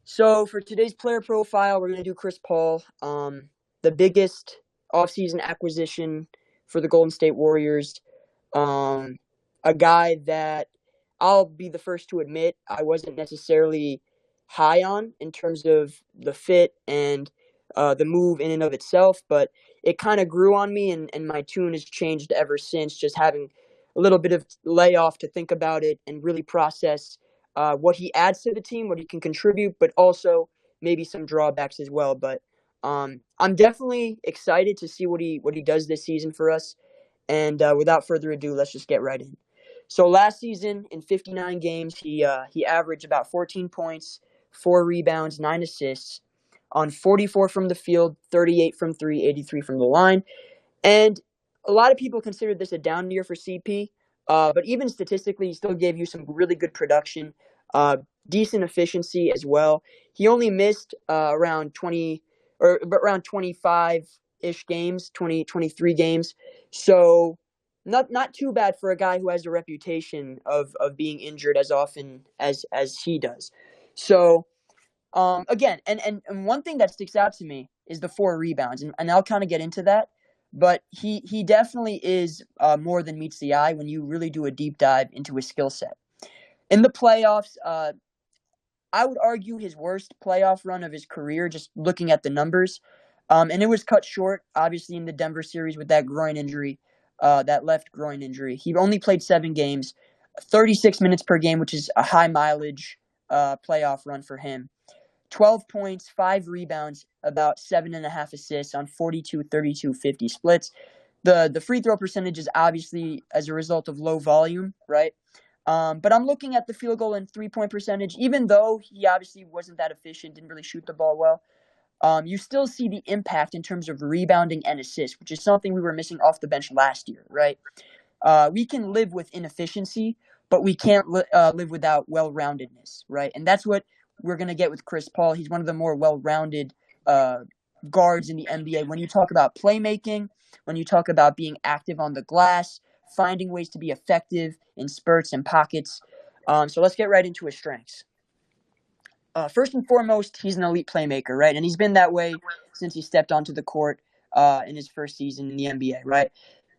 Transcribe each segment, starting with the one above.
So for today's player profile, we're going to do Chris Paul, the biggest offseason acquisition for the Golden State Warriors. Um, a guy that I'll be the first to admit I wasn't necessarily high on in terms of the fit and the move in and of itself, but it kind of grew on me, and my tune has changed ever since, just having a little bit of layoff to think about it and really process what he adds to the team, what he can contribute, but also maybe some drawbacks as well. But I'm definitely excited to see what he does this season for us. And without further ado, let's just get right in. So last season, in 59 games, he averaged about 14 points, 4 rebounds, 9 assists, on 44 from the field, 38 from three, 83 from the line. And a lot of people consider this a down year for CP, but even statistically, he still gave you some really good production, uh, decent efficiency as well. He only missed around 20 or around 25-ish games, 23 games. So not too bad for a guy who has a reputation of being injured as often as he does. So again, and one thing that sticks out to me is the 4 rebounds, and I'll kind of get into that. But he definitely is more than meets the eye when you really do a deep dive into his skill set. In the playoffs, I would argue his worst playoff run of his career, just looking at the numbers. And it was cut short, obviously, in the Denver series with that groin injury, that left groin injury. He only played 7 games, 36 minutes per game, which is a high mileage playoff run for him. 12 points, 5 rebounds, about 7.5 assists on 42, 32, 50 splits. The free throw percentage is obviously as a result of low volume, right? But I'm looking at the field goal and 3-point percentage. Even though he obviously wasn't that efficient, didn't really shoot the ball well, you still see the impact in terms of rebounding and assists, which is something we were missing off the bench last year, right? We can live with inefficiency, but we can't live without well-roundedness, right? And that's what we're going to get with Chris Paul. He's one of the more well-rounded uh, guards in the NBA. When you talk about playmaking, when you talk about being active on the glass, finding ways to be effective in spurts and pockets. So let's get right into his strengths. First and foremost, he's an elite playmaker, right? And he's been that way since he stepped onto the court in his first season in the NBA, right?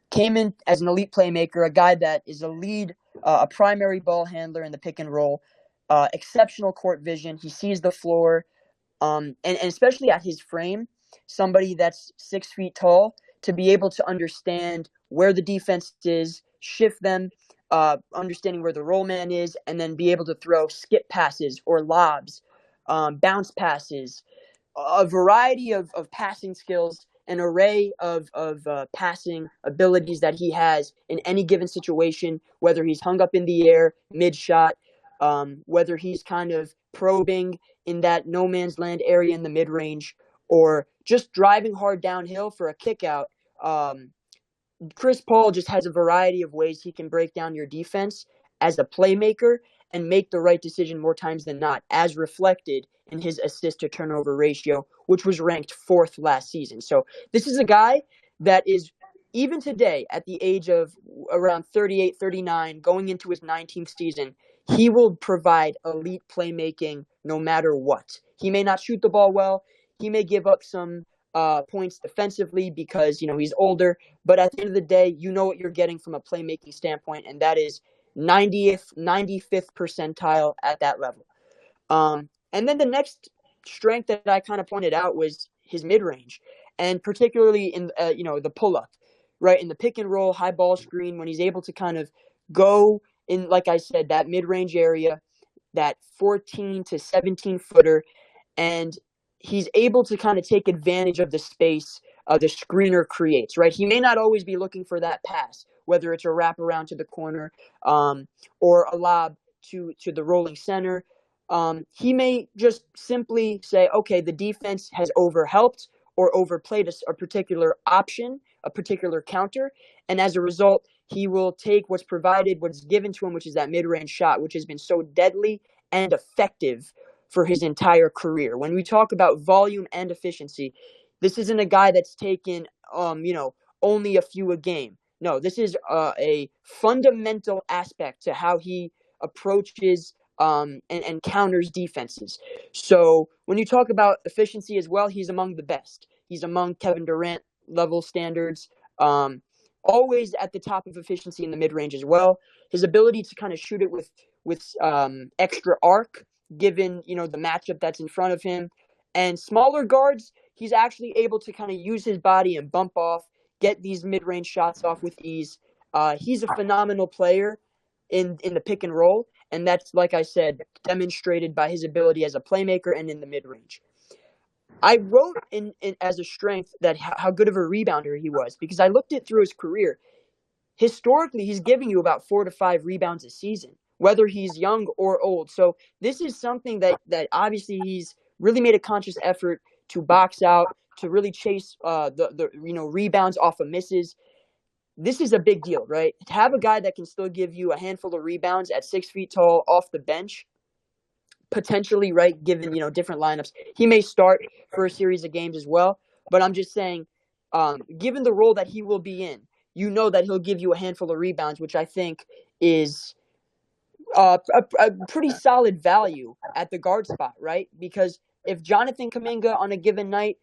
Came in as an elite playmaker, a guy that is a lead, a primary ball handler in the pick and roll, exceptional court vision. He sees the floor, and especially at his frame, somebody that's 6 feet tall to be able to understand where the defense is, shift them, understanding where the roll man is, and then be able to throw skip passes or lobs, bounce passes, a variety of passing skills, an array of passing abilities that he has in any given situation, whether he's hung up in the air, mid-shot, whether he's kind of probing in that no man's land area in the mid-range, or just driving hard downhill for a kick out. Chris Paul just has a variety of ways he can break down your defense as a playmaker and make the right decision more times than not, as reflected in his assist to turnover ratio, which was ranked fourth last season. So this is a guy that is, even today, at the age of around 38, 39, going into his 19th season, he will provide elite playmaking no matter what. He may not shoot the ball well. He may give up some points defensively because, he's older. But at the end of the day, you know what you're getting from a playmaking standpoint, and that is 90th, 95th percentile at that level. And then the next strength that I kind of pointed out was his mid-range, and particularly in the pull-up, right, in the pick and roll, high ball screen, when he's able to kind of go in, like I said, that mid-range area, that 14 to 17 footer, and he's able to kind of take advantage of the space the screener creates, right? He may not always be looking for that pass, whether it's a wraparound to the corner or a lob to the rolling center. He may just simply say, okay, the defense has overhelped or overplayed a particular option, a particular counter, and as a result, he will take what's provided, what's given to him, which is that mid-range shot, which has been so deadly and effective for his entire career. When we talk about volume and efficiency, this isn't a guy that's taken, only a few a game. No, this is a fundamental aspect to how he approaches and counters defenses. So when you talk about efficiency as well, he's among the best. He's among Kevin Durant level standards. Always at the top of efficiency in the mid range as well. His ability to kind of shoot it with extra arc, given the matchup that's in front of him, and smaller guards, he's actually able to kind of use his body and bump off, get these mid range shots off with ease. He's a phenomenal player in the pick and roll, and that's, like I said, demonstrated by his ability as a playmaker and in the mid range. I wrote in as a strength that how good of a rebounder he was, because I looked it through his career. Historically, he's giving you about 4 to 5 rebounds a season, whether he's young or old. So this is something that obviously he's really made a conscious effort to box out, to really chase the rebounds off of misses. This is a big deal, right? To have a guy that can still give you a handful of rebounds at 6 feet tall off the bench, potentially, right, given, different lineups. He may start for a series of games as well, but I'm just saying, given the role that he will be in, that he'll give you a handful of rebounds, which I think is a pretty solid value at the guard spot, right? Because if Jonathan Kuminga on a given night,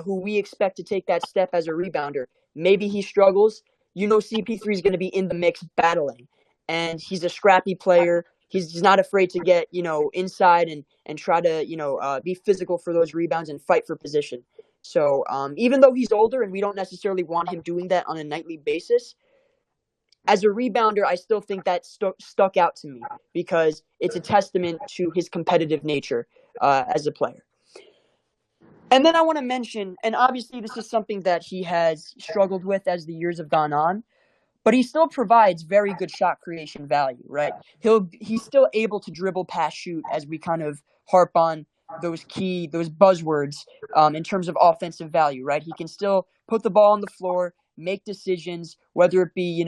who we expect to take that step as a rebounder, maybe he struggles, CP3 is going to be in the mix battling. And he's a scrappy player. He's not afraid to get, inside and try to, be physical for those rebounds and fight for position. So even though he's older and we don't necessarily want him doing that on a nightly basis, as a rebounder, I still think that stuck out to me because it's a testament to his competitive nature as a player. And then I want to mention, and obviously this is something that he has struggled with as the years have gone on, but he still provides very good shot creation value, right? He's still able to dribble, pass, shoot, as we kind of harp on those buzzwords in terms of offensive value, right? He can still put the ball on the floor, make decisions, whether it be,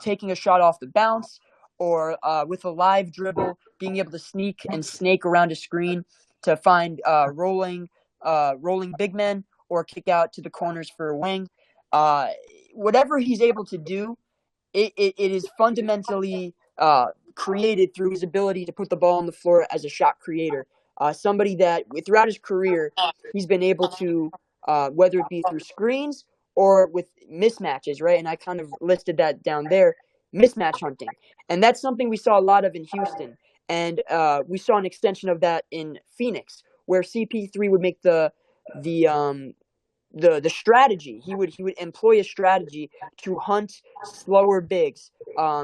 taking a shot off the bounce or with a live dribble, being able to sneak and snake around a screen to find rolling big men or kick out to the corners for a wing. Whatever he's able to do, it is fundamentally created through his ability to put the ball on the floor as a shot creator. Somebody that throughout his career, he's been able to, whether it be through screens or with mismatches, right? And I kind of listed that down there, mismatch hunting. And that's something we saw a lot of in Houston. And we saw an extension of that in Phoenix, where CP3 would make the strategy. He would employ a strategy to hunt slower bigs,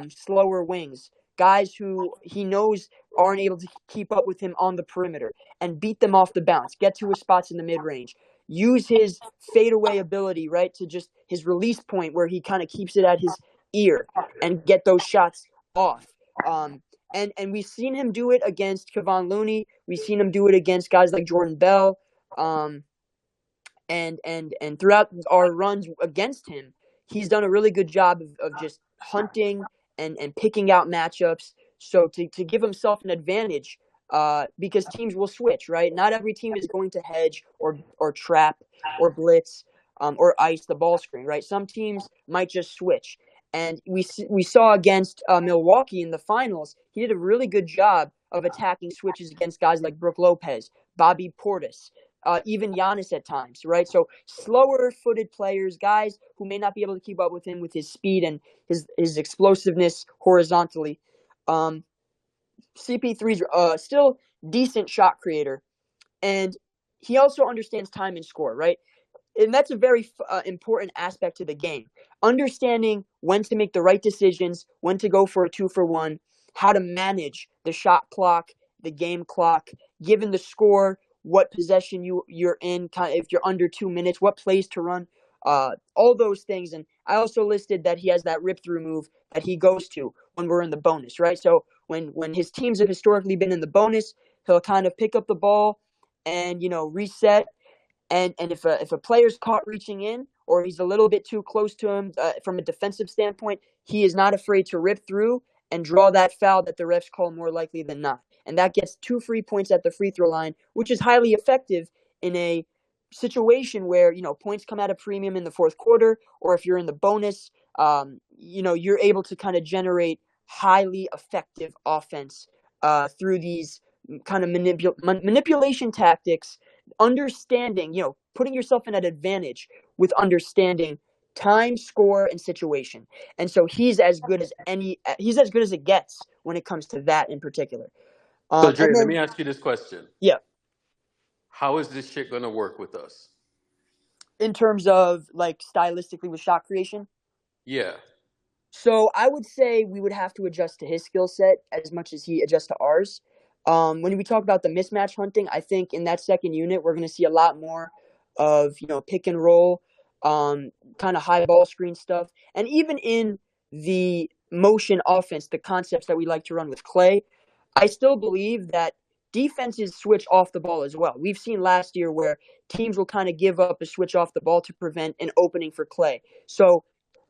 slower wings, guys who he knows aren't able to keep up with him on the perimeter, and beat them off the bounce, get to his spots in the mid-range, use his fadeaway ability, right, to just his release point where he kind of keeps it at his ear and get those shots off. And we've seen him do it against Kevon Looney. We've seen him do it against guys like Jordan Bell. And throughout our runs against him, he's done a really good job of just hunting and picking out matchups. So to give himself an advantage, because teams will switch, right? Not every team is going to hedge or trap or blitz or ice the ball screen, right? Some teams might just switch. And we saw against Milwaukee in the finals, he did a really good job of attacking switches against guys like Brook Lopez, Bobby Portis, even Giannis at times, right? So slower-footed players, guys who may not be able to keep up with him with his speed and his explosiveness horizontally. CP3's still decent shot creator, and he also understands time and score, right? And that's a very important aspect to the game. Understanding when to make the right decisions, when to go for a 2-for-1, how to manage the shot clock, the game clock, given the score, what possession you're in, if you're under 2 minutes, what plays to run, all those things. And I also listed that he has that rip-through move that he goes to when we're in the bonus, right? So when his teams have historically been in the bonus, he'll kind of pick up the ball and, reset. And if a player's caught reaching in or he's a little bit too close to him from a defensive standpoint, he is not afraid to rip through and draw that foul that the refs call more likely than not. And that gets 2 free points at the free throw line, which is highly effective in a situation where, points come at a premium in the fourth quarter, or if you're in the bonus, you're able to kind of generate highly effective offense through these kind of manipulation tactics, understanding, putting yourself in an advantage with understanding time, score, and situation. And so he's as good as it gets when it comes to that in particular. So, Dre, And let then me ask you this question. yeah, How is this shit going to work with us? in terms of like stylistically with shot creation. Yeah. So I would say we would have to adjust to his skill set as much as he adjusts to ours. When we talk about the mismatch hunting, I think in that second unit we're going to see a lot more of pick and roll, kind of high ball screen stuff, and even in the motion offense, the concepts that we like to run with Clay, I still believe that defenses switch off the ball as well. We've seen last year where teams will kind of give up a switch off the ball to prevent an opening for Clay. So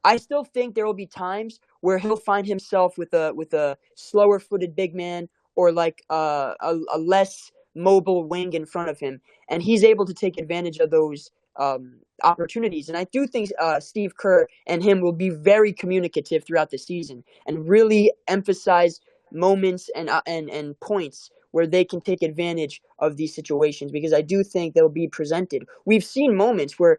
I still think there will be times where he'll find himself with a slower footed big man or like a less mobile wing in front of him, and he's able to take advantage of those opportunities. And I do think Steve Kerr and him will be very communicative throughout the season and really emphasize moments and points where they can take advantage of these situations, because I do think they'll be presented. We've seen moments where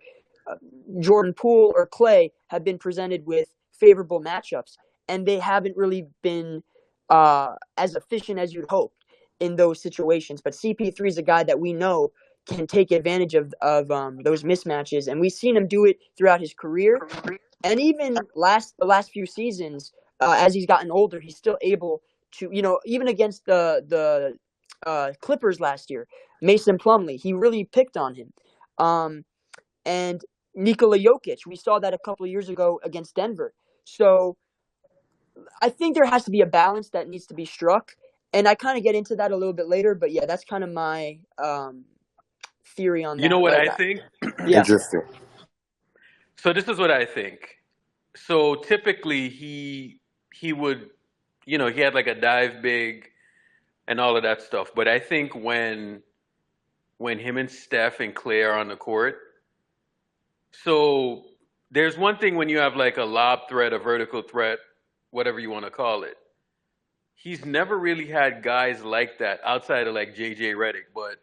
Jordan Poole or Clay have been presented with favorable matchups, and they haven't really been as efficient as you'd hope in those situations. But CP3 is a guy that we know can take advantage of those mismatches, and we've seen him do it throughout his career, and even the last few seasons. As he's gotten older, he's still able to, even against the Clippers last year, Mason Plumlee, he really picked on him. And Nikola Jokic, we saw that a couple of years ago against Denver. So I think there has to be a balance that needs to be struck, and I kind of get into that a little bit later. But yeah, that's kind of my theory on You know that. what Like, I think? yeah, Interesting. So this is what I think. So typically he would, he had like a dive big and all of that stuff. But I think when him and Steph and Clay are on the court, so there's one thing when you have like a lob threat, a vertical threat, whatever you want to call it. He's never really had guys like that outside of like JJ Redick. But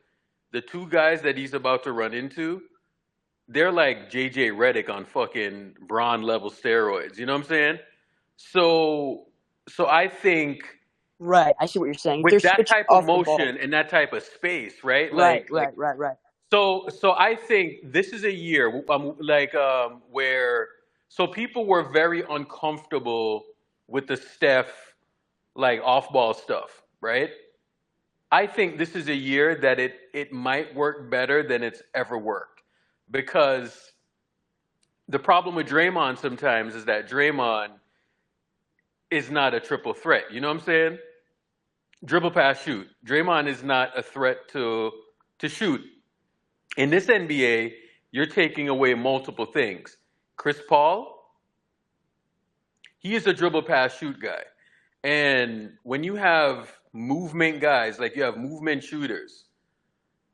the two guys that he's about to run into, they're like JJ Redick on fucking Braun level steroids. You know what I'm saying? So I think right. I see what you're saying. They're with that switching type of off the ball. motion and that type of space, right? Right, Like right, right, right. so I think this is a year where so people were very uncomfortable with the Steph like off ball stuff, right? I think this is a year that it might work better than it's ever worked, because the problem with Draymond sometimes is that Draymond is not a triple threat. You know what I'm saying? Dribble, pass, shoot. Draymond is not a threat to shoot. In this NBA, you're taking away multiple things. Chris Paul, he is a dribble, pass, shoot guy. And when you have movement guys, like you have movement shooters,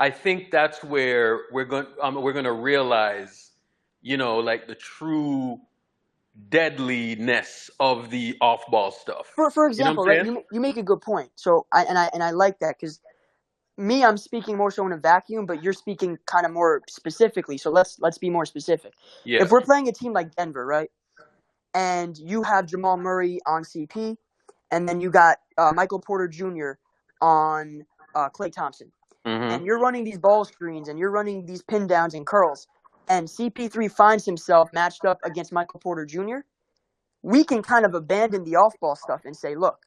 I think that's where we're going to realize, like the true deadliness of the off-ball stuff. For You know what example, I'm right? saying? You make a good point. So I like that, because I'm speaking more so in a vacuum, but you're speaking kind of more specifically. So let's be more specific. Yeah. If we're playing a team like Denver, right, and you have Jamal Murray on CP, and then you got Michael Porter Jr. on Klay Thompson, and Mm-hmm. you're running these ball screens and you're running these pin downs and curls, and CP3 finds himself matched up against Michael Porter Jr., we can kind of abandon the off-ball stuff and say, look,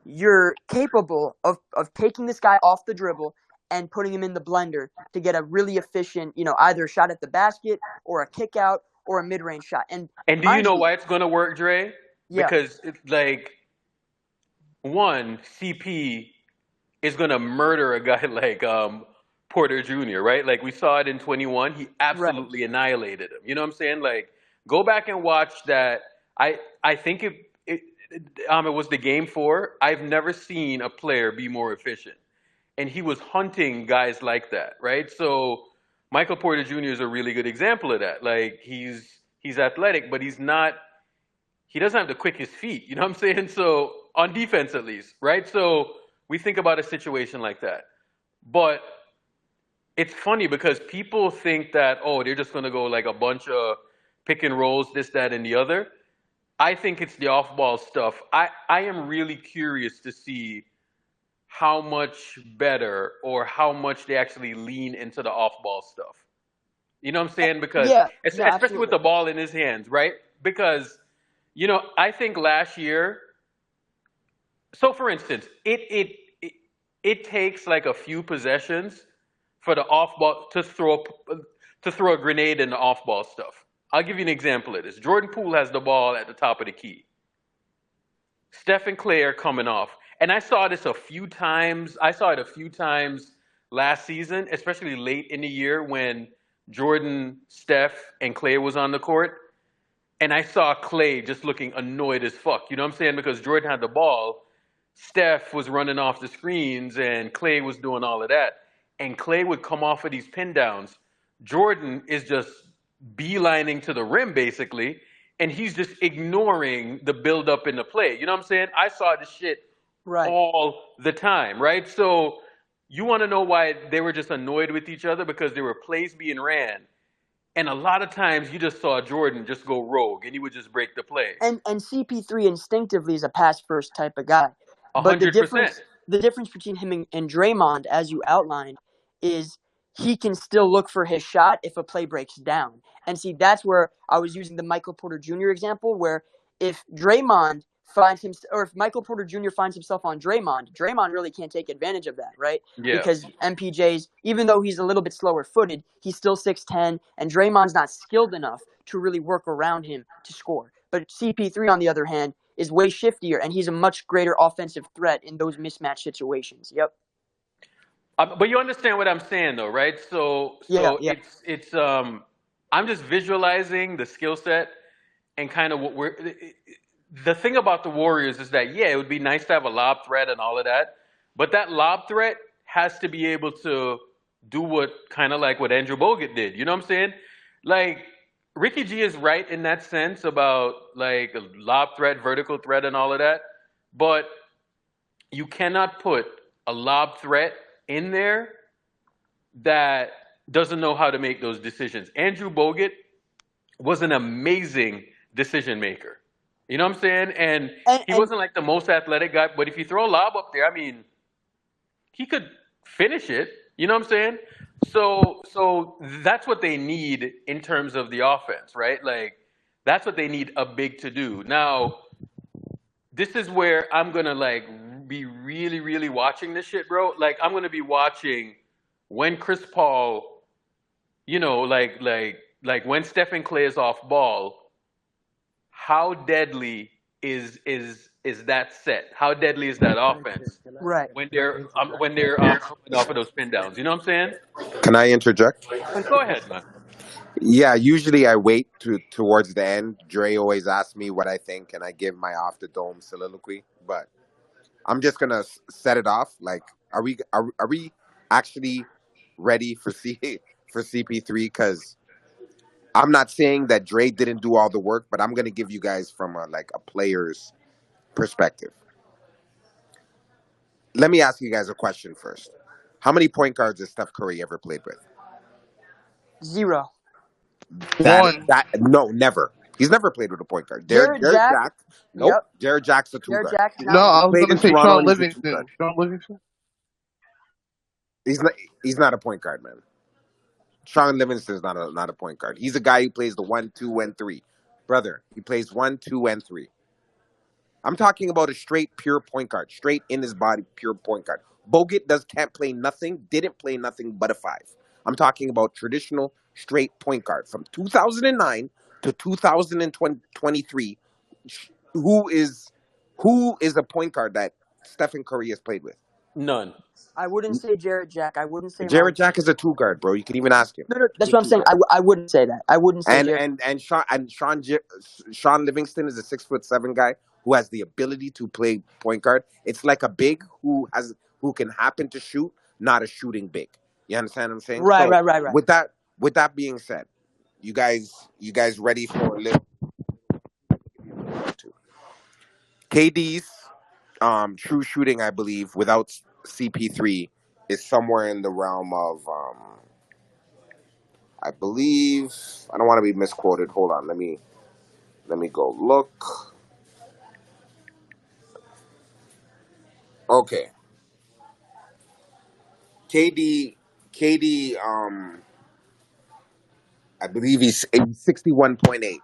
you're capable of taking this guy off the dribble and putting him in the blender to get a really efficient, either shot at the basket or a kick out or a mid-range shot. And And do you mind know you, why it's going to work, Dre? yeah, Because it's like, one, CP is going to murder a guy like Porter Jr., right? Like we saw it in 21. He right. absolutely annihilated him. You know what I'm saying? Like, go back and watch that. I think it was the game four. I've never seen a player be more efficient. And he was hunting guys like that, right? So Michael Porter Jr. is a really good example of that. Like he's athletic, but he doesn't have the quickest feet. You know what I'm saying? So on defense, at least, right? So we think about a situation like that. But it's funny because people think that, oh, they're just going to go like a bunch of pick and rolls, this, that, and the other. I think it's the off ball stuff. I am really curious to see how much better or how much they actually lean into the off ball stuff. You know what I'm saying? Because Yeah, no, especially with absolutely. the ball in his hands, right? Because I think last year. So, for instance, it takes like a few possessions for the off ball to throw a grenade in the off ball stuff. I'll give you an example of this. Jordan Poole has the ball at the top of the key. Steph and Clay are coming off. And I saw this a few times. I saw it a few times last season, especially late in the year when Jordan, Steph, and Clay was on the court. And I saw Clay just looking annoyed as fuck. You know what I'm saying? Because Jordan had the ball. Steph was running off the screens and Clay was doing all of that. And Clay would come off of these pin downs. Jordan is just beelining to the rim basically, and he's just ignoring the build up in the play. You know what I'm saying? I saw this shit Right. all the time, right? So you want to know why they were just annoyed with each other? Because there were plays being ran. And a lot of times you just saw Jordan just go rogue and he would just break the play. And CP3 instinctively is a pass first type of guy. A But the hundred percent. difference the difference between him and Draymond, as you outlined, is he can still look for his shot if a play breaks down. And see, that's where I was using the Michael Porter Jr. example, where if Draymond finds him, or if Michael Porter Jr. finds himself on Draymond really can't take advantage of that, right? Yeah. Because MPJ's, even though he's a little bit slower footed, he's still 6'10", and Draymond's not skilled enough to really work around him to score. But CP3, on the other hand, is way shiftier, and he's a much greater offensive threat in those mismatch situations. Yep. But you understand what I'm saying, though, right? So, Yeah, so yeah. it's. I'm just visualizing the skill set and kind of what we're. The thing about the Warriors is that yeah, it would be nice to have a lob threat and all of that, but that lob threat has to be able to do what kind of like what Andrew Bogut did. You know what I'm saying? Like Ricky G is right in that sense about like a lob threat, vertical threat, and all of that, but you cannot put a lob threat in there that doesn't know how to make those decisions. Andrew Bogut was an amazing decision maker. You know what I'm saying? And he And wasn't like the most athletic guy, but if you throw a lob up there, I mean, he could finish it. You know what I'm saying? So that's what they need in terms of the offense, right? Like that's what they need a big to do. Now, this is where I'm gonna like be really, really watching this shit, bro. Like I'm gonna be watching when Chris Paul, like when Stephen Clay is off ball, how deadly is that set? How deadly is that offense right. when they're coming off of those pin downs? You know what I'm saying? Can I interject? Go ahead, man. Yeah, usually I wait towards the end. Dre always asks me what I think, and I give my off the dome soliloquy. But I'm just gonna set it off. Like, are we actually ready for for CP3? Because I'm not saying that Dre didn't do all the work, but I'm gonna give you guys from a player's perspective. Let me ask you guys a question first. How many point guards has Steph Curry ever played with? 0. That One. that no, never. He's never played with a point guard. Jared Derek Jack. Jack, nope. Yep. Jared Jack's a two Jared guard. Jack No, counts. I was Played gonna in say Toronto Sean and he's a two guard. Livingston. Sean Livingston. He's not. He's not a point guard, man. Sean Livingston's not a point guard. He's a guy who plays the 1, 2, and 3. Brother, he plays 1, 2, and 3. I'm talking about a straight pure point guard, straight in his body, pure point guard. Bogut can't play nothing, didn't play nothing but a 5. I'm talking about traditional straight point guard from 2009 to 2023. Who is who is a point guard that Stephen Curry has played with? None. I wouldn't say Jared Jack. I wouldn't say Jared Lonzo. Jack is a two guard, bro. You can even ask him. No, He's that's a what I'm two saying. guard. I wouldn't say that. I wouldn't say And Jared. and Sean Livingston is a 6'7" guy who has the ability to play point guard. It's like a big who can happen to shoot, not a shooting big. You understand what I'm saying? Right, So right, right, right. with that being said, you guys ready for a little KD's true shooting, I believe, without CP3 is somewhere in the realm of, I believe. I don't want to be misquoted. Hold on, let me go look. Okay, KD, I believe he's 61.8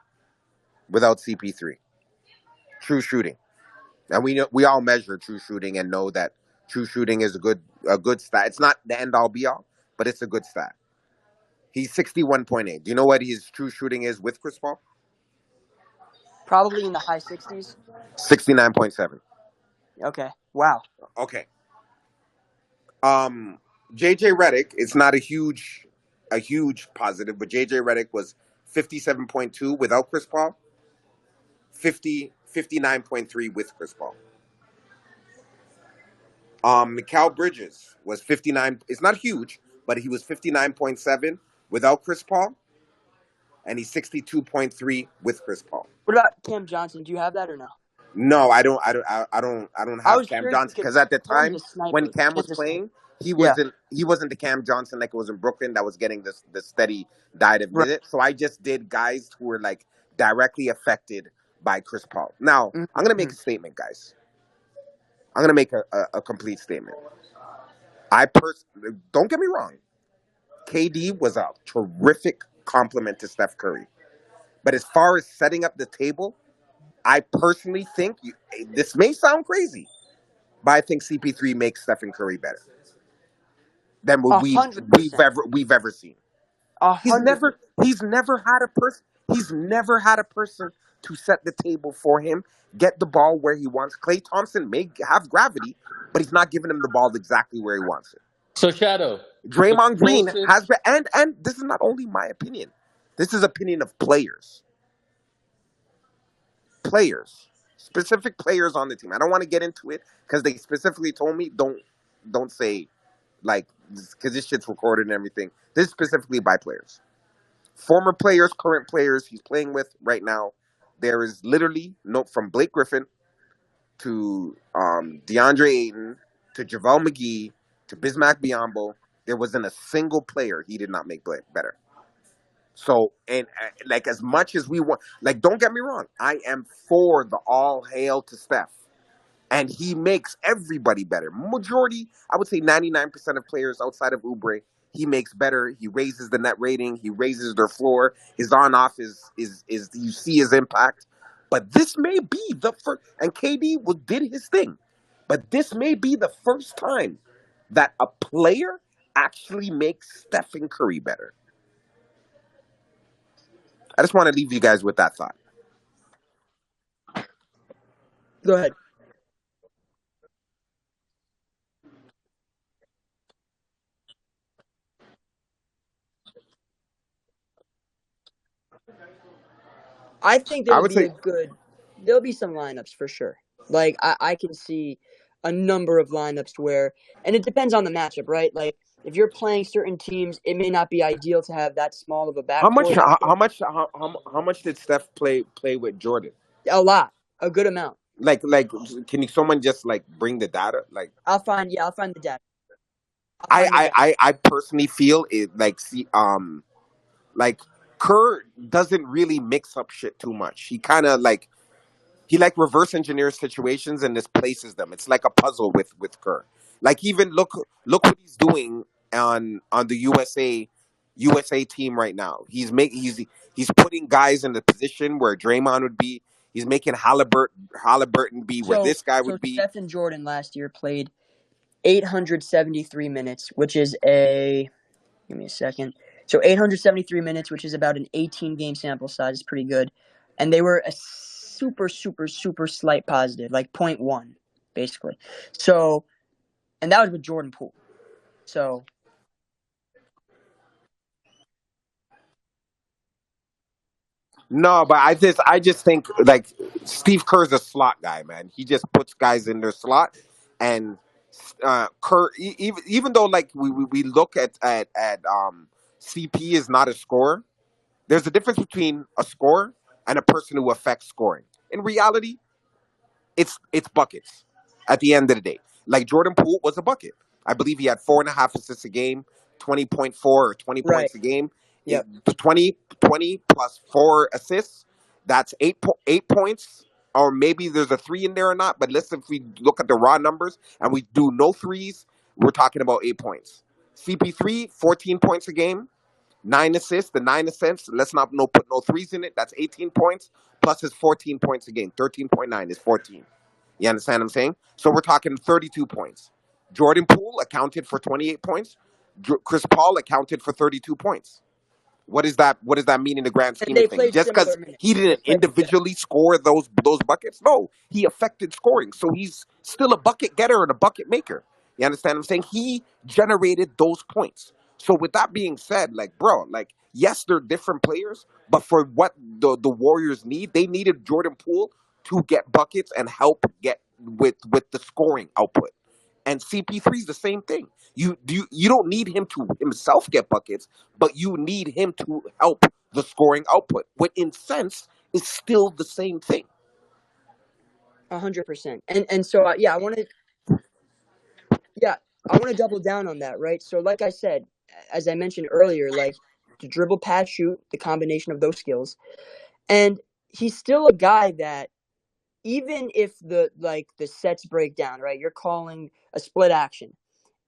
without CP3. True shooting, and we all measure true shooting and know that true shooting is a good stat. It's not the end all be all, but it's a good stat. He's 61.8. Do you know what his true shooting is with Chris Paul? Probably in the high 60s. 69.7. Okay. Wow. Okay. Um, JJ Redick, it's not a huge positive, but JJ Redick was 57.2 without Chris Paul, 59.3 with Chris Paul. Mikal Bridges was 59. It's not huge, but he was 59.7 without Chris Paul, and he's 62.3 with Chris Paul. What about Cam Johnson? Do you have that or no? No, I don't I have was Cam curious Johnson because because at the Cam's a time when sniper. Cam was Cam's a sniper. playing, he Yeah. wasn't the Cam Johnson like it was in Brooklyn that was getting the steady diet of Right. minutes. So I just did guys who were like directly affected by Chris Paul. Now I'm gonna Mm-hmm. make a statement, guys. I'm gonna make a complete statement. I personally don't get me wrong. KD was a terrific compliment to Steph Curry, but as far as setting up the table, I personally think this may sound crazy. But I think CP3 makes Stephen Curry better than what we've 100%. ever seen. A He's hundred. never he's never had a person he's never had a person to set the table for him, get the ball where he wants. Klay Thompson may have gravity, but he's not giving him the ball exactly where he wants it. So Shadow, the Draymond Green closest. has been, and this is not only my opinion. This is opinion of players, specific players on the team. I don't want to get into it because they specifically told me don't say like because this shit's recorded and everything. This is specifically by players, former players, current players he's playing with right now. There is literally no from Blake Griffin to DeAndre Ayton to JaVale McGee to Bismack Biyombo. There wasn't a single player he did not make better. So, and like as much as we want, like, don't get me wrong, I am for the all hail to Steph. And he makes everybody better. Majority, I would say 99% of players outside of Oubre, he makes better. He raises the net rating. He raises their floor. His on off is you see his impact. But this may be the first, and KD did his thing. But this may be the first time that a player actually makes Stephen Curry better. I just want to leave you guys with that thought. Go ahead. I think I there'll would be say, a good. There'll be some lineups for sure. Like I can see a number of lineups where, and it depends on the matchup, right? Like if you're playing certain teams, it may not be ideal to have that small of a how much backcourt. how much did Steph play with Jordan? A lot, a good amount. Like can you someone just like bring the data? Like I'll find the data. I'll I find the I data. I, I personally feel it like like Kerr doesn't really mix up shit too much. He kind of like he like reverse engineers situations and just places them. It's like a puzzle with Kerr. Like even look what he's doing on the USA team right now. He's putting guys in the position where Draymond would be. He's making Halliburton be where So this guy so would be. Steph and Jordan last year played 873 minutes, which is a give me a second. So 873 minutes, which is about an 18 game sample size, is pretty good. And they were a super, super, super slight positive, like zero point 0.1, basically. So, and that was with Jordan Poole. So, No, but I just think like Steve Kerr's a slot guy, man. He just puts guys in their slot, and Kerr, even though like we look at CP is not a scorer. There's a difference between a scorer and a person who affects scoring. In reality, it's buckets at the end of the day. Like Jordan Poole was a bucket. I believe he had 4.5 assists a game, 20.4 or 20 Right. points a game. Yep. 20 plus 4 assists, that's 8 points. Or maybe there's a three in there or not. But let's, if we look at the raw numbers and we do no threes, we're talking about 8 points. CP3, 14 points a game, 9 assists. The 9 assists, let's not put no threes in it. That's 18 points plus his 14 points a game. 13.9 is 14. You understand what I'm saying? So we're talking 32 points. Jordan Poole accounted for 28 points. Chris Paul accounted for 32 points. What does that mean in the grand And scheme of they things? played Just similar because he minutes. They didn't played exactly. individually score those buckets? No, he affected scoring. So he's still a bucket getter and a bucket maker. You understand what I'm saying? He generated those points. So with that being said, like bro, like yes, they're different players, but for what the Warriors need, they needed Jordan Poole to get buckets and help get with the scoring output. And CP3 is the same thing. You don't need him to himself get buckets, but you need him to help the scoring output. What in sense is still the same thing. 100%. And so yeah, yeah, I want to double down on that, right? So like I said, as I mentioned earlier, like the dribble, pass, shoot, the combination of those skills, and he's still a guy that even if the sets break down, right? You're calling a split action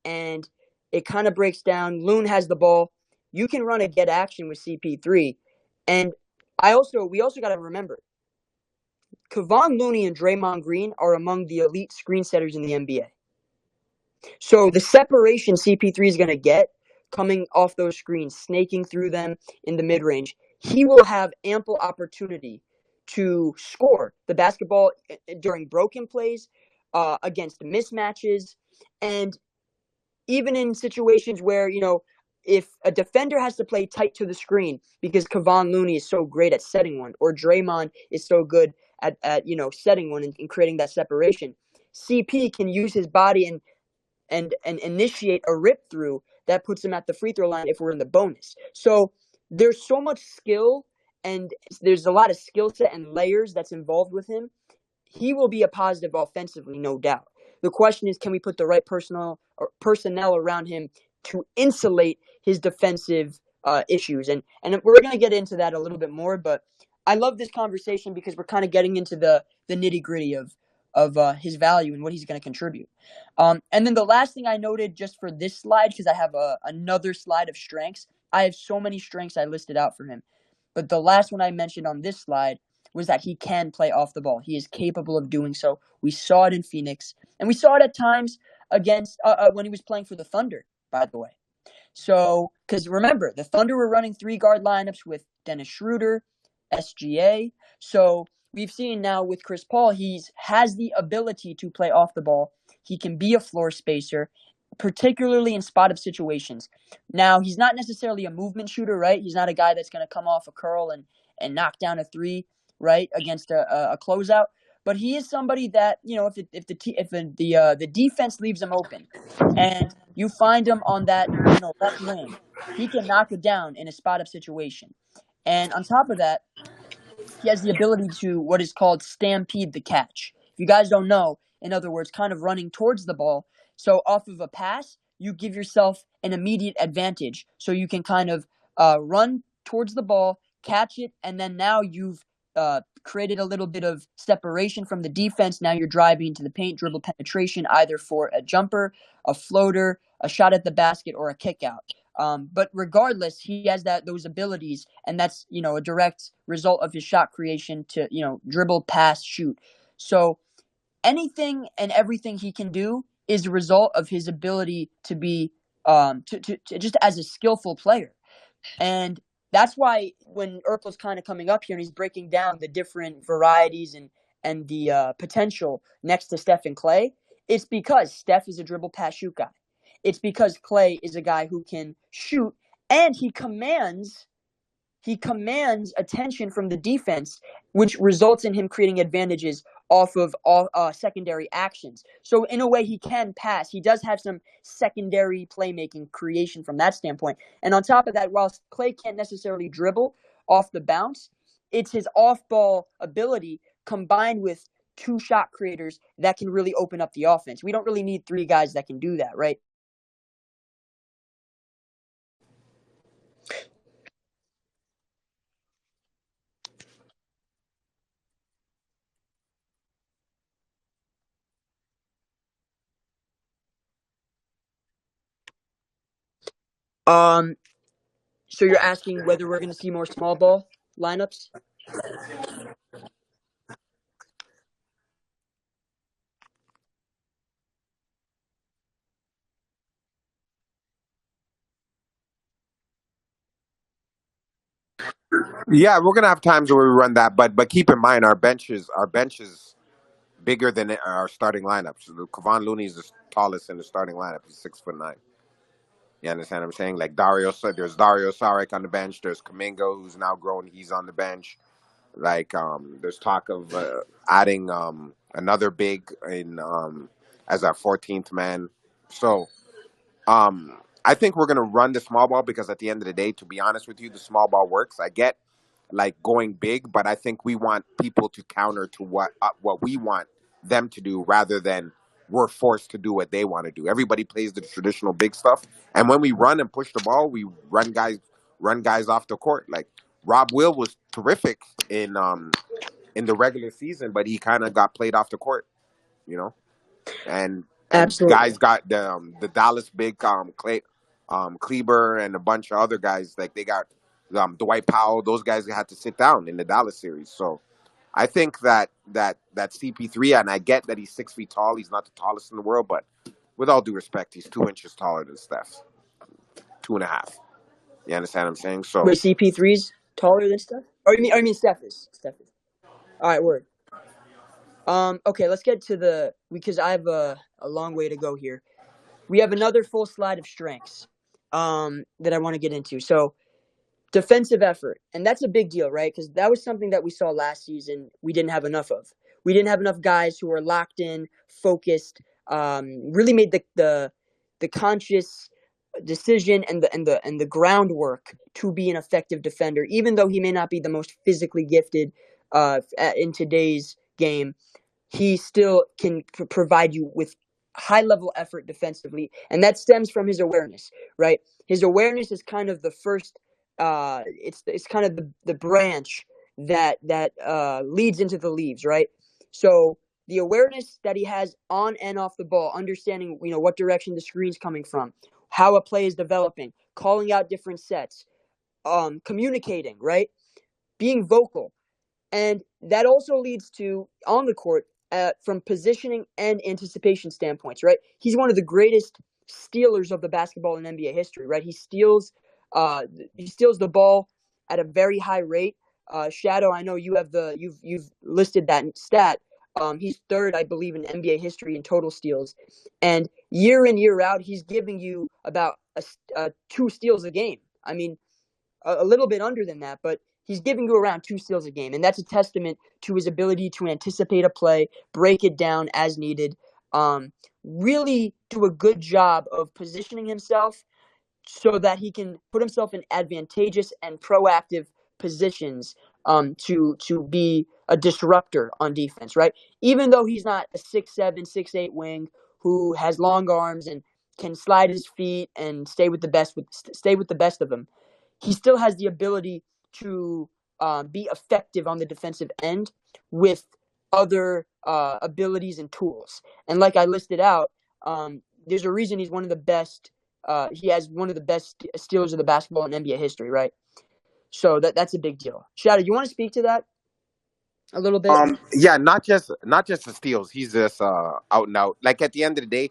and it kind of breaks down. Loon has the ball. You can run a get action with CP3. And we also got to remember, Kevon Looney and Draymond Green are among the elite screen setters in the NBA. So the separation CP3 is going to get coming off those screens, snaking through them in the mid range, he will have ample opportunity to score the basketball during broken plays, against mismatches, and even in situations where, if a defender has to play tight to the screen because Kevon Looney is so great at setting one, or Draymond is so good at setting one and creating that separation, CP can use his body and initiate a rip through that puts him at the free throw line if we're in the bonus. So there's so much skill and there's a lot of skill set and layers that's involved with him. He will be a positive offensively, no doubt. The question is, can we put the right personnel around him to insulate his defensive issues? And we're going to get into that a little bit more, but I love this conversation because we're kind of getting into the nitty gritty of his value and what he's going to contribute. And then the last thing I noted just for this slide, because I have another slide of strengths. I have so many strengths I listed out for him. But the last one I mentioned on this slide was that he can play off the ball. He is capable of doing so. We saw it in Phoenix, and we saw it at times against when he was playing for the Thunder, by the way. So, because remember, the Thunder were running 3-guard lineups with Dennis Schroeder, SGA. So we've seen now with Chris Paul, has the ability to play off the ball. He can be a floor spacer, particularly in spot-up situations. Now, he's not necessarily a movement shooter, right? He's not a guy that's going to come off a curl and knock down a three, right, against a closeout. But he is somebody that, if the defense leaves him open and you find him on that, left wing, he can knock it down in a spot-up situation. And on top of that, he has the ability to what is called stampede the catch. If you guys don't know, in other words, kind of running towards the ball. So off of a pass, you give yourself an immediate advantage. So you can kind of run towards the ball, catch it, and then now you've created a little bit of separation from the defense. Now you're driving into the paint, dribble penetration, either for a jumper, a floater, a shot at the basket, or a kick out. But regardless, he has those abilities, and that's a direct result of his shot creation to dribble, pass, shoot. So anything and everything he can do is a result of his ability to be to just as a skillful player. And that's why when Urkel's kind of coming up here and he's breaking down the different varieties and the potential next to Steph and Clay, it's because Steph is a dribble pass shoot guy. It's because Clay is a guy who can shoot and he commands attention from the defense, which results in him creating advantages off of all secondary actions. So in a way, he can pass. He does have some secondary playmaking creation from that standpoint. And on top of that, while Clay can't necessarily dribble off the bounce, it's his off-ball ability combined with two shot creators that can really open up the offense. We don't really need three guys that can do that, right? Um, so you're asking whether we're going to see more small ball lineups? Yeah, we're gonna have times where we run that, but keep in mind our bench is bigger than our starting lineup. So Kevon Looney is the tallest in the starting lineup. He's 6'9". You understand what I'm saying? Like there's Dario Saric on the bench. There's Kamingo, who's now grown. He's on the bench. Like there's talk of adding another big in as our 14th man. So I think we're gonna run the small ball because at the end of the day, to be honest with you, the small ball works. I get like going big, but I think we want people to counter to what we want them to do rather than we're forced to do what they want to do. Everybody plays the traditional big stuff, and when we run and push the ball, we run guys off the court. Like Rob Will was terrific in the regular season, but he kind of got played off the court, you know. And Absolutely. guys got the Dallas big Kleber and a bunch of other guys like they got Dwight Powell. Those guys had to sit down in the Dallas series. So I think that CP3, and I get that he's 6 feet tall. He's not the tallest in the world, but with all due respect, he's 2 inches taller than Steph, 2.5. You understand what I'm saying? So Wait, CP3's taller than Steph? Or you mean Steph is? Steph is. All right, word. Okay, let's get to because I have a long way to go here. We have another full slide of strengths that I want to get into. So defensive effort, and that's a big deal, right? Because that was something that we saw last season. We didn't have enough of. We didn't have enough guys who were locked in, focused, really made the conscious decision and the groundwork to be an effective defender, even though he may not be the most physically gifted in today's game. He still can provide you with high level effort defensively, and that stems from his awareness, right? His awareness is kind of the first. It's kind of the branch that leads into the leaves, right? So the awareness that he has on and off the ball, understanding what direction the screen's coming from, how a play is developing, calling out different sets, communicating, right? Being vocal. And that also leads to, on the court, from positioning and anticipation standpoints, right? He's one of the greatest stealers of the basketball in NBA history, right? Uh, he steals the ball at a very high rate. Shadow, I know you've listed that stat. He's third, I believe, in NBA history in total steals, and year in year out, he's giving you about 2 steals a game. I mean, a little bit under than that, but he's giving you around 2 steals a game, and that's a testament to his ability to anticipate a play, break it down as needed, really do a good job of positioning himself so that he can put himself in advantageous and proactive positions to be a disruptor on defense, right? Even though he's not a 6'7", 6'8" wing who has long arms and can slide his feet and stay with the best of them, he still has the ability to be effective on the defensive end with other abilities and tools. And like I listed out, there's a reason he's one of the best. He has one of the best steals of the basketball in NBA history, right? So that's a big deal. Shadow, you want to speak to that a little bit? Yeah, not just the steals. He's just out and out. Like at the end of the day,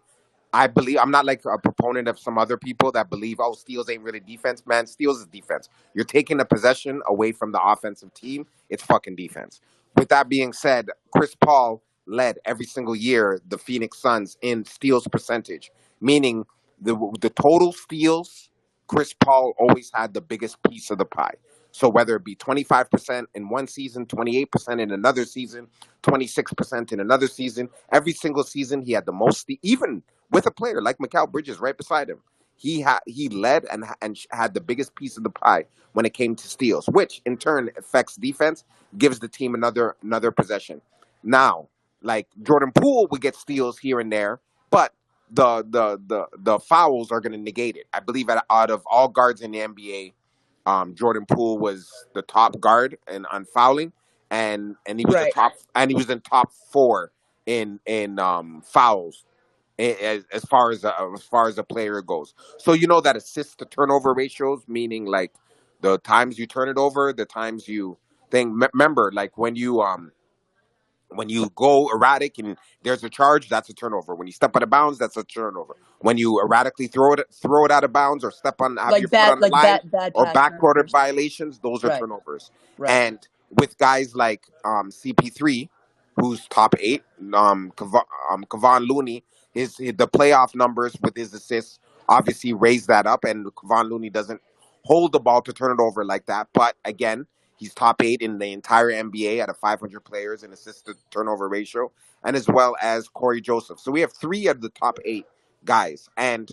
I believe I'm not like a proponent of some other people that believe steals ain't really defense. Man, steals is defense. You're taking a possession away from the offensive team. It's fucking defense. With that being said, Chris Paul led every single year the Phoenix Suns in steals percentage, meaning the total steals. Chris Paul always had the biggest piece of the pie. So whether it be 25% in one season, 28% in another season, 26% in another season, every single season he had the most. Even with a player like Mikal Bridges right beside him, he led and had the biggest piece of the pie when it came to steals, which in turn affects defense, gives the team another possession. Now, Like Jordan Poole would get steals here and there, but the fouls are going to negate it. I believe out of all guards in the NBA, Jordan Poole was the top guard on fouling, and he was Right. he was in top four in fouls as far as a player goes. So you know that assist to turnover ratios, meaning like the times you turn it over, the times you think. Remember, like when you go erratic and there's a charge, that's a turnover. When you step out of bounds, that's a turnover. When you erratically throw it out of bounds or have your foot on the line Bad or pass backcourt turnovers. violations, those are Right. turnovers. Right. And with guys like CP3, who's top eight, Kevon Looney, the playoff numbers with his assists obviously raised that up, and Kevon Looney doesn't hold the ball to turn it over like that. But again, he's top eight in the entire NBA out of 500 players in assist to turnover ratio, and as well as Corey Joseph. So we have three of the top eight guys, and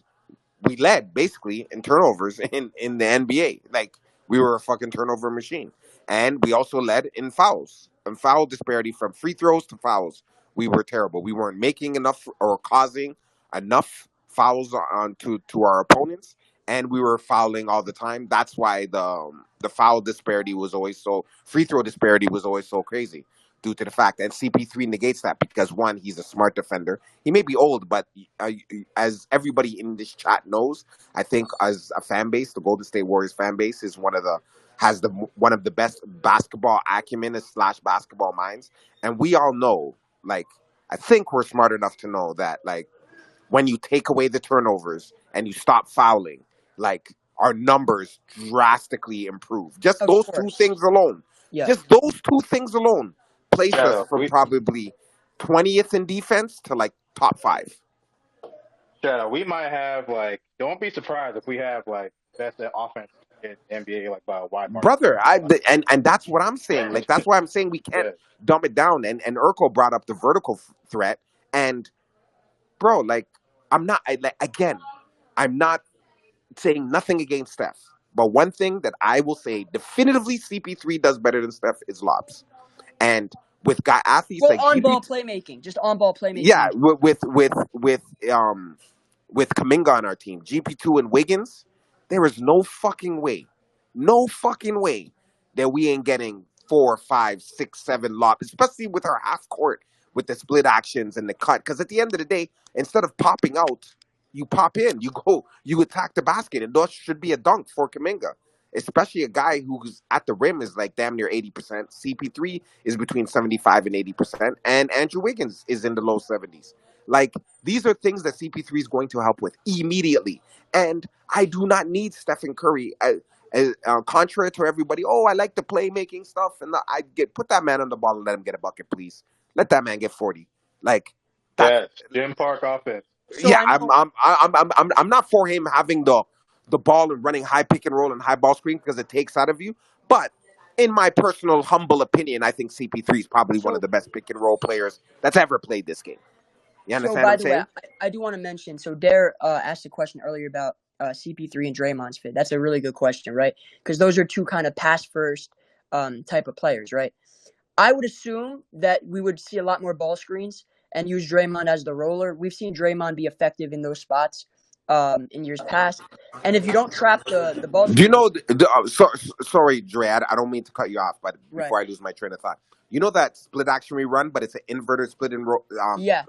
we led basically in turnovers in the NBA. Like we were a fucking turnover machine, and we also led in fouls and foul disparity from free throws to fouls. We were terrible. We weren't making enough or causing enough fouls on to our opponents, and we were fouling all the time. That's why the foul disparity was always so free throw disparity was always so crazy due to the fact and CP3 negates that because one, he's a smart defender. He may be old, but uh, as everybody in this chat knows, I think as a fan base, the Golden State Warriors fan base is one of the best basketball acumen slash basketball minds, and we all know, like, I think we're smart enough to know that, like, when you take away the turnovers and you stop fouling, like our numbers drastically improve. Just Of those two course. things alone, Yes. just those two things alone, place us Shadow, from probably 20th in defense to like top five. we might have like. Don't be surprised if we have like best offense in the NBA like by a wide margin. Brother, and that's what I'm saying. Like that's why I'm saying we can't Yeah, dumb it down. And Urkel brought up the vertical threat, and bro, like again, I'm not saying nothing against Steph, but one thing that I will say definitively CP3 does better than Steph is lobs, and with guy athletes Well, like on ball GP, playmaking, just on ball yeah, playmaking. with Kaminga on our team, GP2 and Wiggins, there is no fucking way that we ain't getting 4, 5, 6, 7 lobs, especially with our half court with the split actions and the cut. Because at the end of the day, instead of popping out, you pop in, you attack the basket, and those should be a dunk for Kaminga. Especially a guy who's at the rim is like damn near 80%. CP3 is between 75 and 80%, and Andrew Wiggins is in the low 70s. Like these are things that CP3 is going to help with immediately. And I do not need Stephen Curry. Contrary to everybody, oh, I like the playmaking stuff, and put that man on the ball and let him get a bucket, please. Let that man get 40. Like that's yes, Jim Park offense. So yeah. I I'm know. I'm I'm not for him having the ball and running high pick and roll and high ball screen because it takes out of you. But in my personal humble opinion, I think CP3 is probably one of So the best pick and roll players that's ever played this game. You so understand what by I'm the way, saying? I do want to mention. So Dare asked a question earlier about CP3 and Draymond's fit. That's a really good question, right? Because those are two kind of pass first type of players, right? I would assume that we would see a lot more ball screens and use Draymond as the roller. We've seen Draymond be effective in those spots in years past. And if you don't trap the ball Do you screens, know? Sorry, Dre. I don't mean to cut you off, but right? before I lose my train of thought, you know that split action we run, but it's an inverted split Yeah.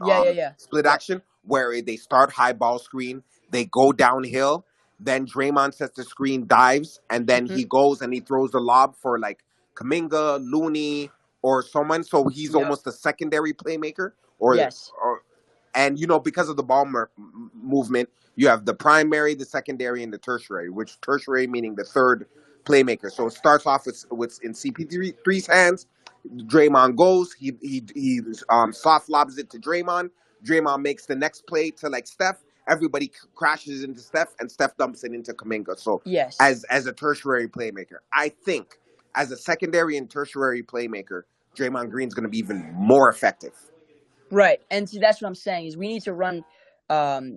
action where they start high ball screen, they go downhill, then Draymond sets the screen, dives, and then Hmm. he goes and he throws the lob for like Kaminga, Looney, or someone. So he's Yep. almost a secondary playmaker, or Yes. and because of the ball movement, you have the primary, the secondary, and the tertiary. Which tertiary meaning the third playmaker. So it starts off with in CP3's hands. Draymond goes. He soft lobs it to Draymond. Draymond makes the next play to like Steph. Everybody crashes into Steph, and Steph dumps it into Kaminga. So Yes. as a tertiary playmaker, I think as a secondary and tertiary playmaker, Draymond Green's going to be even more effective. Right. And see, that's what I'm saying is we need to run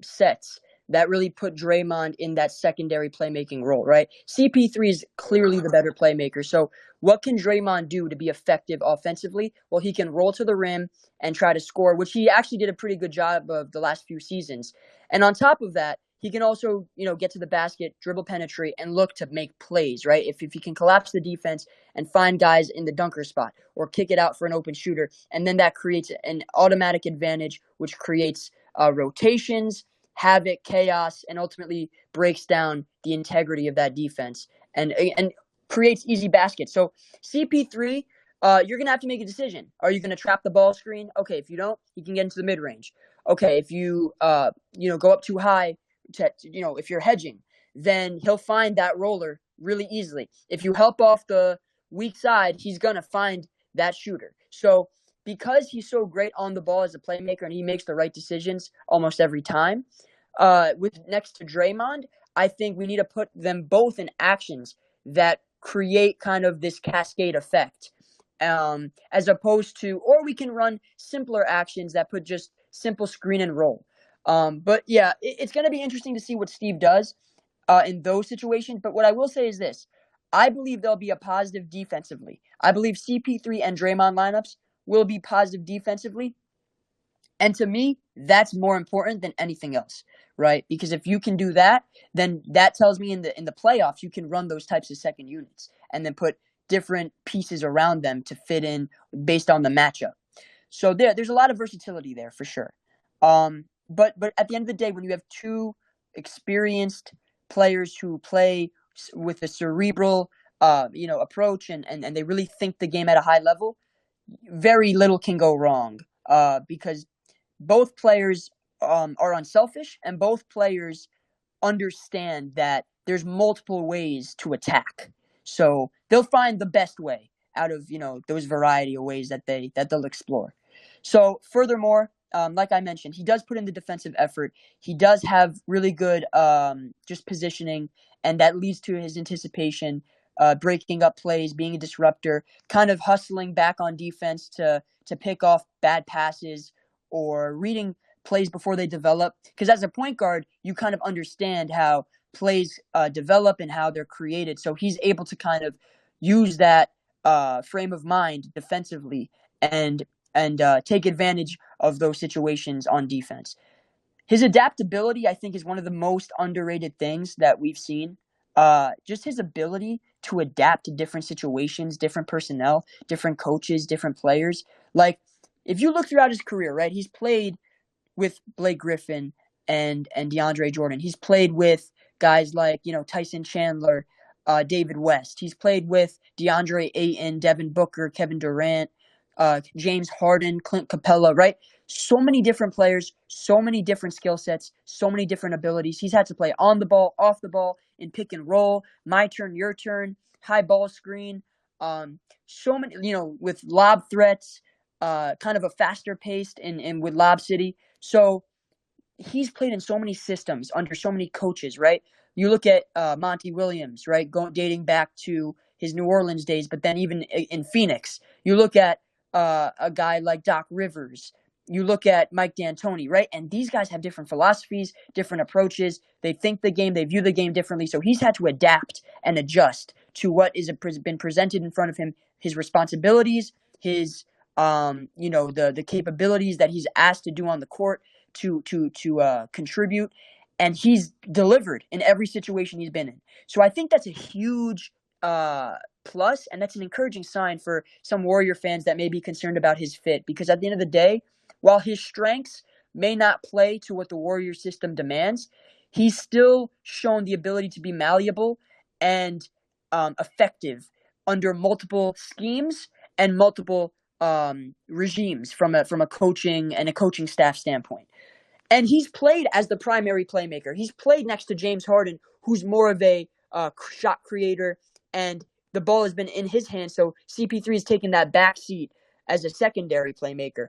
sets that really put Draymond in that secondary playmaking role, right? CP3 is clearly the better playmaker. So what can Draymond do to be effective offensively? Well, he can roll to the rim and try to score, which he actually did a pretty good job of the last few seasons. And on top of that, he can also, get to the basket, dribble, penetrate, and look to make plays, right? If he can collapse the defense and find guys in the dunker spot or kick it out for an open shooter, and then that creates an automatic advantage, which creates rotations, havoc, chaos, and ultimately breaks down the integrity of that defense and creates easy baskets. So CP3, you're gonna have to make a decision. Are you gonna trap the ball screen? Okay, if you don't, you can get into the mid range. Okay, if you go up too high, if you're hedging, then he'll find that roller really easily. If you help off the weak side, he's gonna find that shooter. So because he's so great on the ball as a playmaker and he makes the right decisions almost every time, with next to Draymond, I think we need to put them both in actions that create kind of this cascade effect, as opposed to, or we can run simpler actions that put just simple screen and roll. But yeah, it's going to be interesting to see what Steve does in those situations. But what I will say is this. I believe there'll be a positive defensively. I believe CP3 and Draymond lineups will be positive defensively. And to me, that's more important than anything else, right? Because if you can do that, then that tells me in the playoffs you can run those types of second units and then put different pieces around them to fit in based on the matchup. So there's a lot of versatility there for sure. But at the end of the day, when you have two experienced players who play with a cerebral approach and they really think the game at a high level, very little can go wrong. Because both players are unselfish and both players understand that there's multiple ways to attack. So they'll find the best way out of, those variety of ways that they'll explore. So furthermore, like I mentioned, he does put in the defensive effort. He does have really good just positioning, and that leads to his anticipation, breaking up plays, being a disruptor, kind of hustling back on defense to pick off bad passes or reading plays before they develop. Because as a point guard, you kind of understand how plays develop and how they're created. So he's able to kind of use that frame of mind defensively and take advantage of those situations on defense. His adaptability, I think, is one of the most underrated things that we've seen. Just his ability to adapt to different situations, different personnel, different coaches, different players. Like, if you look throughout his career, right, he's played with Blake Griffin and DeAndre Jordan. He's played with guys like, Tyson Chandler, David West. He's played with DeAndre Ayton, Devin Booker, Kevin Durant, James Harden, Clint Capella, right? So many different players, so many different skill sets, so many different abilities. He's had to play on the ball, off the ball, in pick and roll, my turn, your turn, high ball screen. So many, with lob threats, kind of a faster paced in with Lob City. So he's played in so many systems under so many coaches, right? You look at Monty Williams, right, dating back to his New Orleans days, but then even in Phoenix. You look at a guy like Doc Rivers. You look at Mike D'Antoni, right? And these guys have different philosophies, different approaches. They think the game, they view the game differently. So he's had to adapt and adjust to what is been presented in front of him, his responsibilities, his the capabilities that he's asked to do on the court to contribute, and he's delivered in every situation he's been in. So I think that's a huge plus, and that's an encouraging sign for some Warrior fans that may be concerned about his fit, because at the end of the day, while his strengths may not play to what the Warrior system demands, he's still shown the ability to be malleable and effective under multiple schemes and multiple regimes from a coaching and a coaching staff standpoint. And he's played as the primary playmaker. He's played next to James Harden, who's more of a shot creator, and the ball has been in his hands. So CP3 has taken that back seat as a secondary playmaker.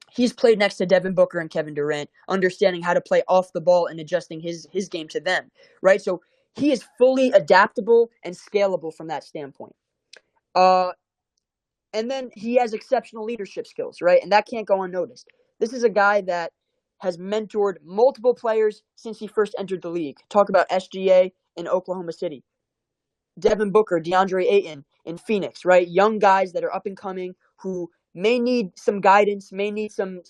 He's played next to Devin Booker and Kevin Durant, understanding how to play off the ball and adjusting his game to them, right? So he is fully adaptable and scalable from that standpoint. And then he has exceptional leadership skills, right? And that can't go unnoticed. This is a guy that has mentored multiple players since he first entered the league. Talk about SGA in Oklahoma City, Devin Booker, DeAndre Ayton in Phoenix, right? Young guys that are up and coming who may need some guidance, may need some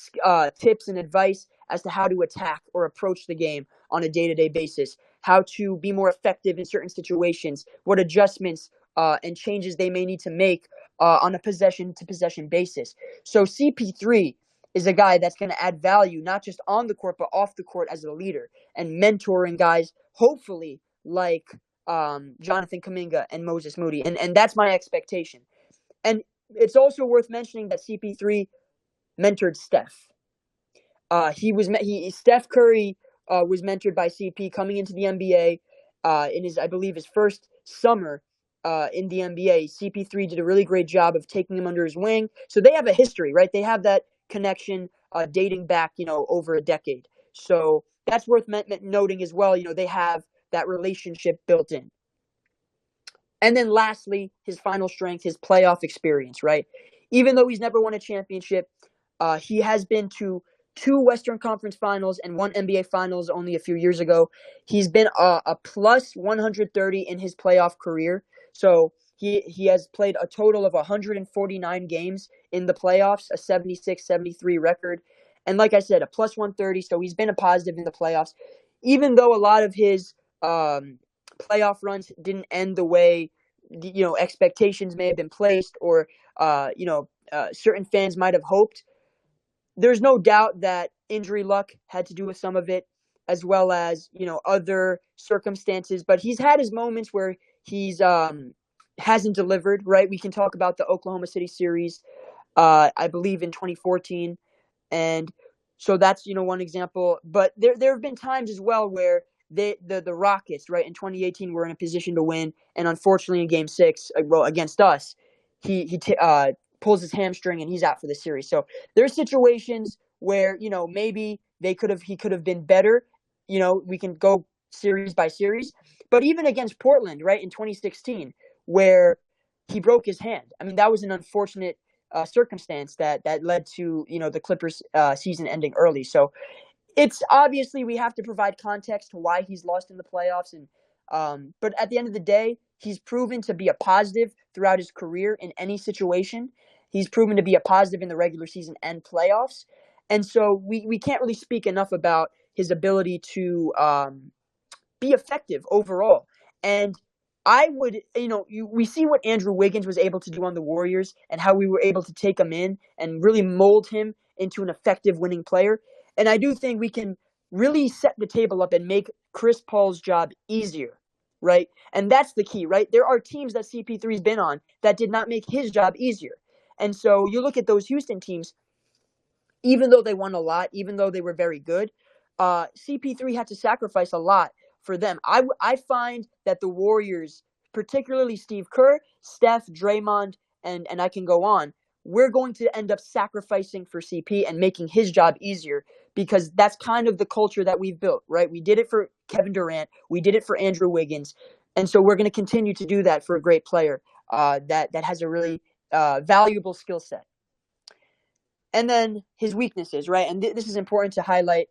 tips and advice as to how to attack or approach the game on a day-to-day basis, how to be more effective in certain situations, what adjustments and changes they may need to make on a possession-to-possession basis. So CP3 is a guy that's going to add value, not just on the court, but off the court as a leader and mentoring guys, hopefully, like Jonathan Kuminga and Moses Moody. And that's my expectation. And it's also worth mentioning that CP3 mentored Steph. Steph Curry was mentored by CP coming into the NBA in his, I believe, his first summer in the NBA. CP3 did a really great job of taking him under his wing. So they have a history, right? They have that connection dating back, over a decade. So that's worth noting as well. They have that relationship built in. And then lastly, his final strength, his playoff experience, right? Even though he's never won a championship, he has been to 2 Western Conference Finals and 1 NBA Finals only a few years ago. He's been a plus 130 in his playoff career. So he has played a total of 149 games in the playoffs, a 76-73 record. And like I said, a plus 130. So he's been a positive in the playoffs. Even though a lot of his playoff runs didn't end the way expectations may have been placed or certain fans might have hoped. There's no doubt that injury luck had to do with some of it, as well as other circumstances. But he's had his moments where he's hasn't delivered. Right, we can talk about the Oklahoma City series, I believe in 2014, and so that's one example. But there have been times as well where the Rockets, right, in 2018 were in a position to win, and unfortunately in Game 6, against us, he pulls his hamstring and he's out for the series. So there's situations where maybe he could have been better. We can go series by series, but even against Portland, right, in 2016, where he broke his hand. I mean, that was an unfortunate circumstance that led to the Clippers season ending early. So it's obviously we have to provide context to why he's lost in the playoffs, and but at the end of the day, he's proven to be a positive throughout his career in any situation. He's proven to be a positive in the regular season and playoffs, and so we can't really speak enough about his ability to be effective overall. And I would, we see what Andrew Wiggins was able to do on the Warriors and how we were able to take him in and really mold him into an effective winning player. And I do think we can really set the table up and make Chris Paul's job easier, right? And that's the key, right? There are teams that CP3's been on that did not make his job easier. And so you look at those Houston teams, even though they won a lot, even though they were very good, CP3 had to sacrifice a lot for them. I find that the Warriors, particularly Steve Kerr, Steph, Draymond, and I can go on, we're going to end up sacrificing for CP and making his job easier because that's kind of the culture that we've built, right? We did it for Kevin Durant. We did it for Andrew Wiggins. And so we're going to continue to do that for a great player that has a really valuable skill set. And then his weaknesses, right? And this is important to highlight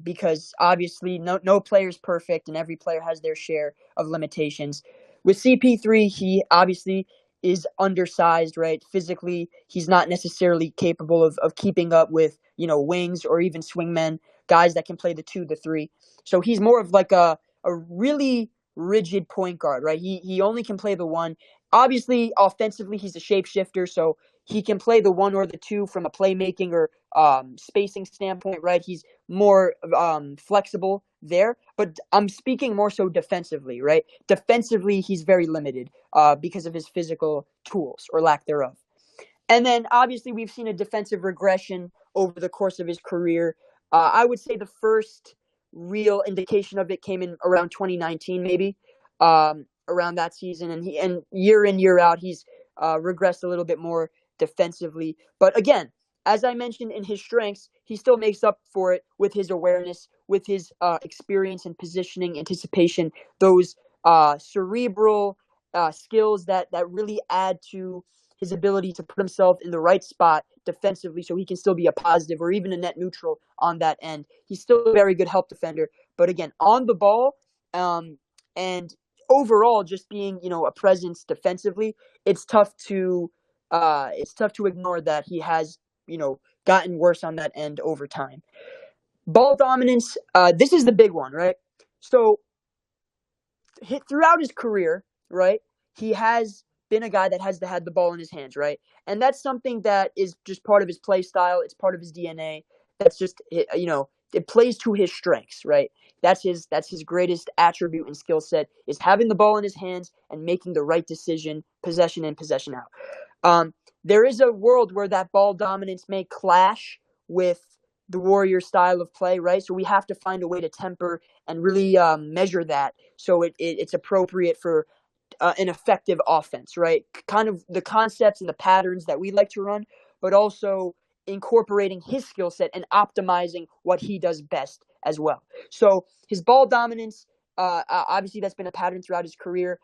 because obviously no player is perfect and every player has their share of limitations. With CP3, he obviously is undersized, right? Physically, he's not necessarily capable of keeping up with, wings or even swingmen, guys that can play the 2, the 3. So he's more of like a really rigid point guard, right? He only can play the 1. Obviously, offensively, he's a shapeshifter, so he can play the 1 or the 2 from a playmaking or spacing standpoint, right? He's more flexible there, but I'm speaking more so defensively, right? Defensively, he's very limited because of his physical tools or lack thereof. And then obviously we've seen a defensive regression over the course of his career. I would say the first real indication of it came in around 2019, maybe around that season, and year in year out he's regressed a little bit more defensively. But again, as I mentioned in his strengths, he still makes up for it with his awareness, with his experience and positioning, anticipation, those cerebral skills that really add to his ability to put himself in the right spot defensively so he can still be a positive or even a net neutral on that end. He's still a very good help defender. But again, on the ball, and overall just being, a presence defensively, it's tough to ignore that he has, gotten worse on that end over time. Ball dominance, this is the big one, right? So throughout his career, right, he has been a guy that has had the ball in his hands, right? And that's something that is just part of his play style. It's part of his DNA. That's just, it plays to his strengths, right? That's his greatest attribute and skill set is having the ball in his hands and making the right decision, possession in, possession out. There is a world where that ball dominance may clash with the Warriors' style of play, right? So we have to find a way to temper and really measure that so it's appropriate for an effective offense, right? Kind of the concepts and the patterns that we like to run, but also incorporating his skill set and optimizing what he does best as well. So his ball dominance, obviously that's been a pattern throughout his career.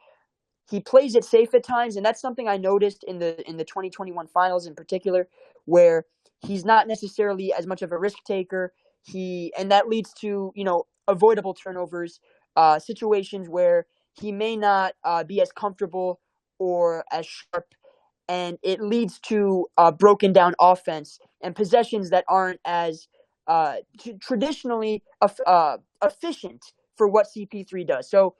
He plays it safe at times, and that's something I noticed in the 2021 finals in particular, where he's not necessarily as much of a risk taker. And that leads to avoidable turnovers, situations where he may not be as comfortable or as sharp, and it leads to broken down offense and possessions that aren't as traditionally efficient for what CP3 does. So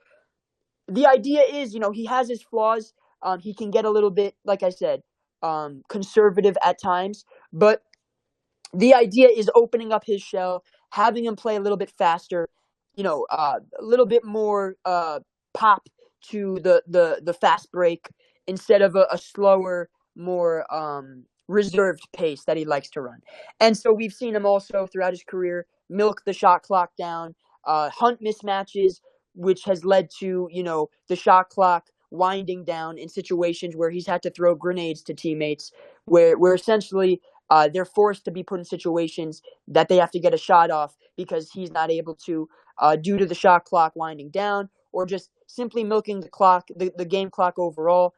the idea is, he has his flaws. He can get a little bit, like I said, conservative at times, but the idea is opening up his shell, having him play a little bit faster, a little bit more pop to the fast break instead of a slower, more reserved pace that he likes to run. And so we've seen him also throughout his career milk the shot clock down, hunt mismatches, which has led to, the shot clock winding down in situations where he's had to throw grenades to teammates, where essentially they're forced to be put in situations that they have to get a shot off because he's not able to, due to the shot clock winding down, or just simply milking the clock, the game clock overall,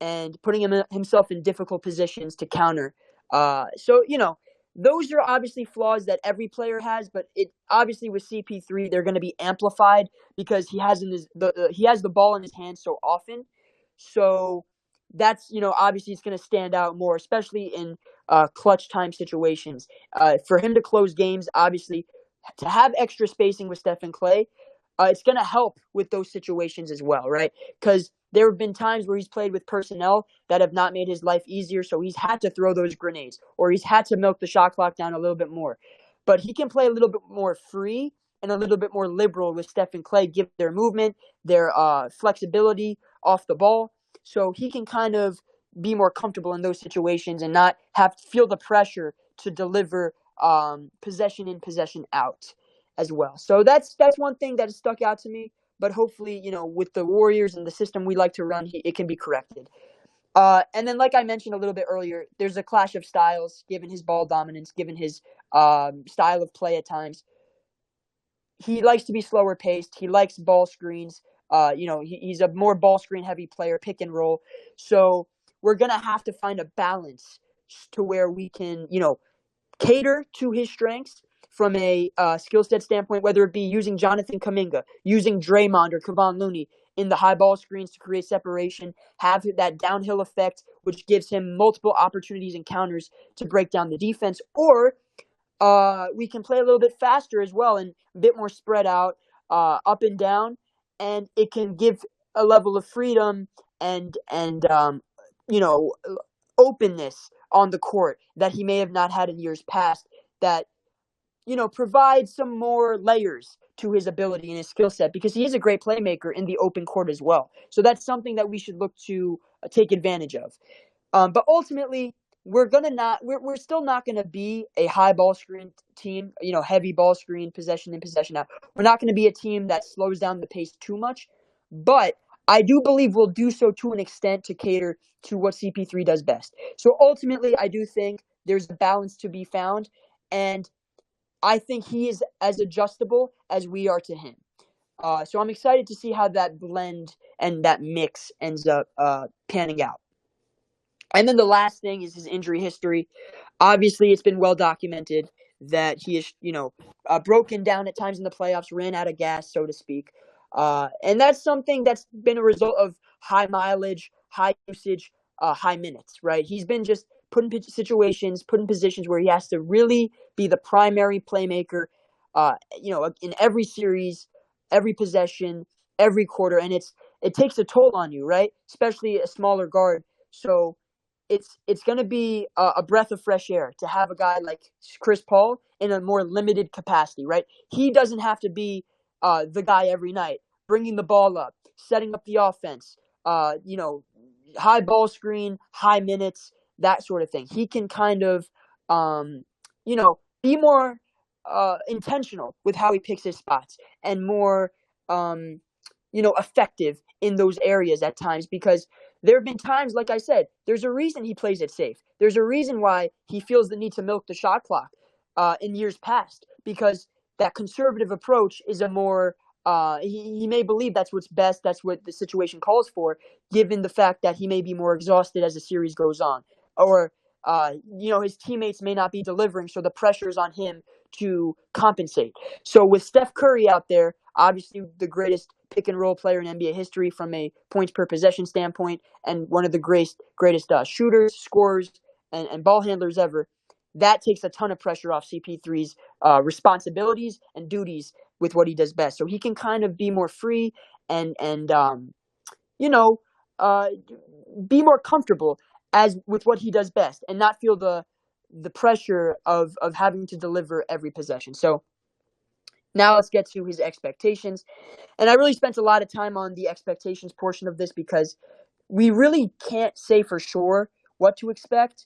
and putting himself in difficult positions to counter. So, those are obviously flaws that every player has, but it obviously with CP3 they're going to be amplified because he has the ball in his hands so often. So that's obviously it's going to stand out more, especially in clutch time situations. For him to close games, obviously, to have extra spacing with Steph and Clay, it's going to help with those situations as well, right? Because there have been times where he's played with personnel that have not made his life easier, so he's had to throw those grenades, or he's had to milk the shot clock down a little bit more. But he can play a little bit more free and a little bit more liberal with Steph and Clay, give their movement, their flexibility off the ball, so he can kind of be more comfortable in those situations and not have to feel the pressure to deliver possession in, possession out as well. So that's one thing that has stuck out to me. But hopefully, with the Warriors and the system we like to run, it can be corrected. And then, like I mentioned a little bit earlier, there's a clash of styles, given his ball dominance, given his style of play at times. He likes to be slower paced. He likes ball screens. He's a more ball screen heavy player, pick and roll. So we're going to have to find a balance to where we can, cater to his strengths from a skill set standpoint, whether it be using Jonathan Kuminga, using Draymond or Kevon Looney in the high ball screens to create separation, have that downhill effect, which gives him multiple opportunities and counters to break down the defense, or we can play a little bit faster as well and a bit more spread out, up and down, and it can give a level of freedom and openness on the court that he may have not had in years past, that provide some more layers to his ability and his skill set, because he is a great playmaker in the open court as well. So that's something that we should look to take advantage of. But ultimately, we're still not gonna be a high ball screen team, heavy ball screen, possession in, possession out. We're not gonna be a team that slows down the pace too much, but I do believe we'll do so to an extent to cater to what CP3 does best. So ultimately, I do think there's a balance to be found, and I think he is as adjustable as we are to him. So I'm excited to see how that blend and that mix ends up panning out. And then the last thing is his injury history. Obviously, it's been well documented that he is, broken down at times in the playoffs, ran out of gas, so to speak. And that's something that's been a result of high mileage, high usage, high minutes, right? He's been just put in situations, put in positions where he has to really be the primary playmaker, in every series, every possession, every quarter. And it takes a toll on you, right? Especially a smaller guard. So it's going to be a breath of fresh air to have a guy like Chris Paul in a more limited capacity, right? He doesn't have to be the guy every night, bringing the ball up, setting up the offense, high ball screen, high minutes, that sort of thing. He can kind of, be more intentional with how he picks his spots and more, effective in those areas at times because there have been times, like I said, there's a reason he plays it safe. There's a reason why he feels the need to milk the shot clock in years past because that conservative approach is a more he may believe that's what's best, that's what the situation calls for, given the fact that he may be more exhausted as the series goes on, or his teammates may not be delivering, so the pressure is on him to compensate. So with Steph Curry out there, obviously the greatest pick and roll player in NBA history from a points per possession standpoint, and one of the greatest shooters, scorers, and ball handlers ever. That takes a ton of pressure off CP3's responsibilities and duties with what he does best. So he can kind of be more free and uh, be more comfortable as with what he does best, and not feel the pressure of having to deliver every possession. So now let's get to his expectations. And I really spent a lot of time on the expectations portion of this because we really can't say for sure what to expect.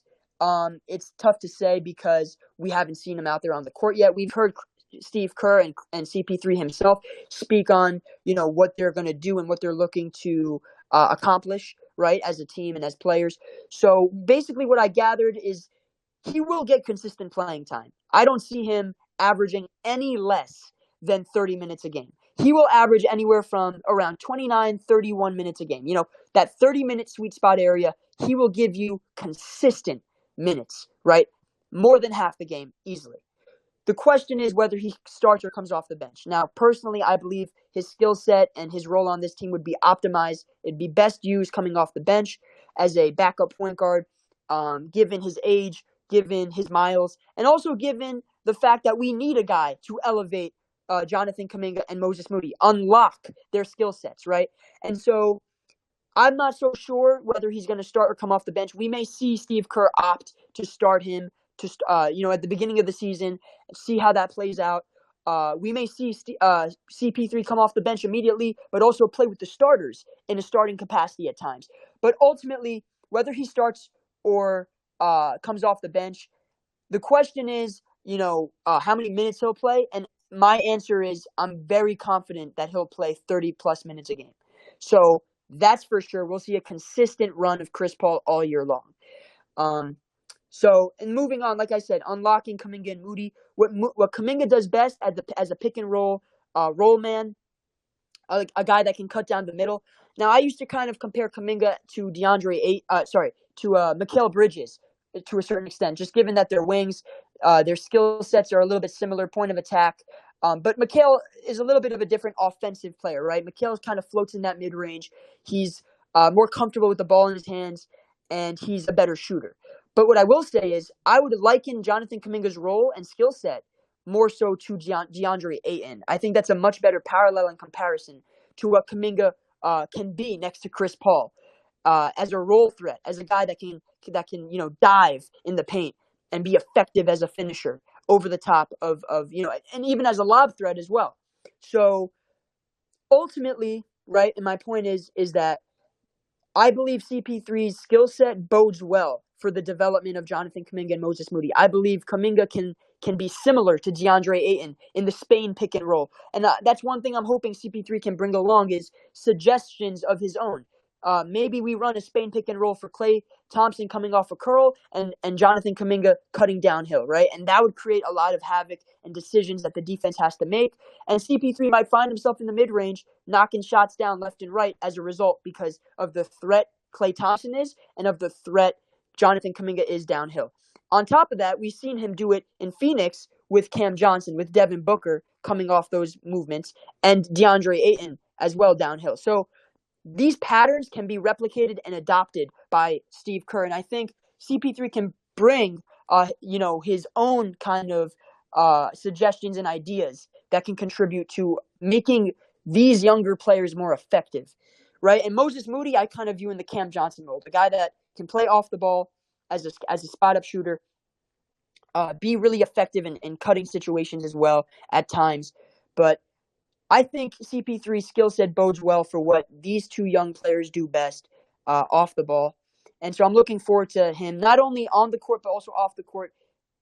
It's tough to say because we haven't seen him out there on the court yet. We've heard Steve Kerr and CP3 himself speak on, what they're going to do and what they're looking to accomplish, right, as a team and as players. So basically what I gathered is he will get consistent playing time. I don't see him averaging any less than 30 minutes a game. He will average anywhere from around 29, 31 minutes a game. That 30-minute sweet spot area, he will give you consistent minutes, right? More than half the game, easily. The question is whether he starts or comes off the bench. Now, personally, I believe his skill set and his role on this team would be optimized. It'd be best used coming off the bench as a backup point guard, given his age, given his miles, and also given the fact that we need a guy to elevate Jonathan Kuminga and Moses Moody, unlock their skill sets, right? And so I'm not so sure whether he's going to start or come off the bench. We may see Steve Kerr opt to start him at the beginning of the season, see how that plays out. We may see CP3 come off the bench immediately, but also play with the starters in a starting capacity at times. But ultimately, whether he starts or comes off the bench, the question is, how many minutes he'll play. And my answer is I'm very confident that he'll play 30-plus minutes a game. So that's for sure. We'll see a consistent run of Chris Paul all year long. And moving on, like I said, unlocking Kuminga and Moody. What Kuminga does best as a pick and roll roll man, a guy that can cut down the middle. Now, I used to kind of compare Kuminga to Mikal Bridges to a certain extent, just given that they're wings, their skill sets are a little bit similar, point of attack. But Mikal is a little bit of a different offensive player, right? Mikal kind of floats in that mid-range. He's more comfortable with the ball in his hands, and he's a better shooter. But what I will say is I would liken Jonathan Kuminga's role and skill set more so to DeAndre Ayton. I think that's a much better parallel and comparison to what Kuminga can be next to Chris Paul as a role threat, as a guy that can dive in the paint and be effective as a finisher over the top of and even as a lob threat as well. So ultimately, right, and my point is that I believe CP3's skill set bodes well for the development of Jonathan Kuminga and Moses Moody. I believe Kuminga can be similar to DeAndre Ayton in the Spain pick and roll. And that's one thing I'm hoping CP3 can bring along is suggestions of his own. Maybe we run a Spain pick and roll for Klay Thompson coming off a curl and Jonathan Kuminga cutting downhill, right? And that would create a lot of havoc and decisions that the defense has to make. And CP3 might find himself in the mid-range knocking shots down left and right as a result because of the threat Klay Thompson is and of the threat Jonathan Kuminga is downhill. On top of that, we've seen him do it in Phoenix with Cam Johnson, with Devin Booker coming off those movements, and DeAndre Ayton as well downhill. So these patterns can be replicated and adopted by Steve Kerr, and I think CP3 can bring, his own kind of suggestions and ideas that can contribute to making these younger players more effective, right? And Moses Moody, I kind of view in the Cam Johnson role, the guy that can play off the ball as a spot up shooter, be really effective in cutting situations as well at times, but I think CP3's skill set bodes well for what these two young players do best off the ball. And so I'm looking forward to him not only on the court, but also off the court,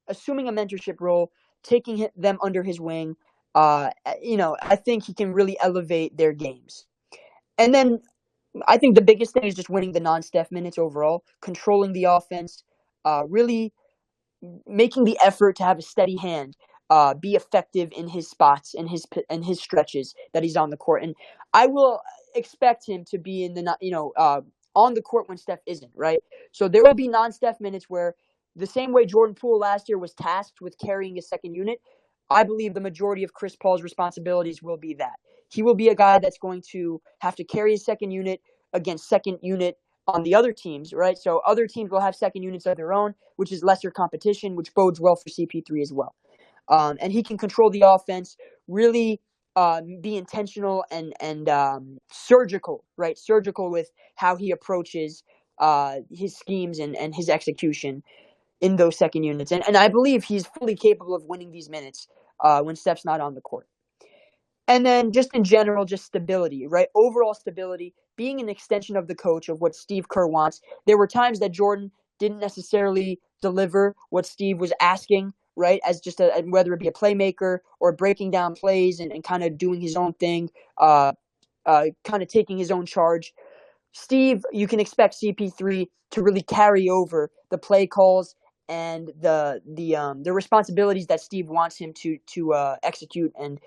assuming a mentorship role, taking them under his wing. I think he can really elevate their games. And then I think the biggest thing is just winning the non-Steph minutes overall, controlling the offense, really making the effort to have a steady hand, be effective in his spots and his stretches that he's on the court. And I will expect him to be in the on the court when Steph isn't, right? So there will be non-Steph minutes where the same way Jordan Poole last year was tasked with carrying a second unit, I believe the majority of Chris Paul's responsibilities will be that. He will be a guy that's going to have to carry a second unit against second unit on the other teams, right? So other teams will have second units of their own, which is lesser competition, which bodes well for CP3 as well. And he can control the offense, really be intentional and surgical, right? Surgical with how he approaches his schemes and his execution in those second units. And I believe he's fully capable of winning these minutes when Steph's not on the court. And then just in general, just stability, right? Overall stability, being an extension of the coach of what Steve Kerr wants. There were times that Jordan didn't necessarily deliver what Steve was asking, right? As just whether it be a playmaker or breaking down plays and kind of doing his own thing, kind of taking his own charge. Steve, you can expect CP3 to really carry over the play calls and the responsibilities that Steve wants him to execute and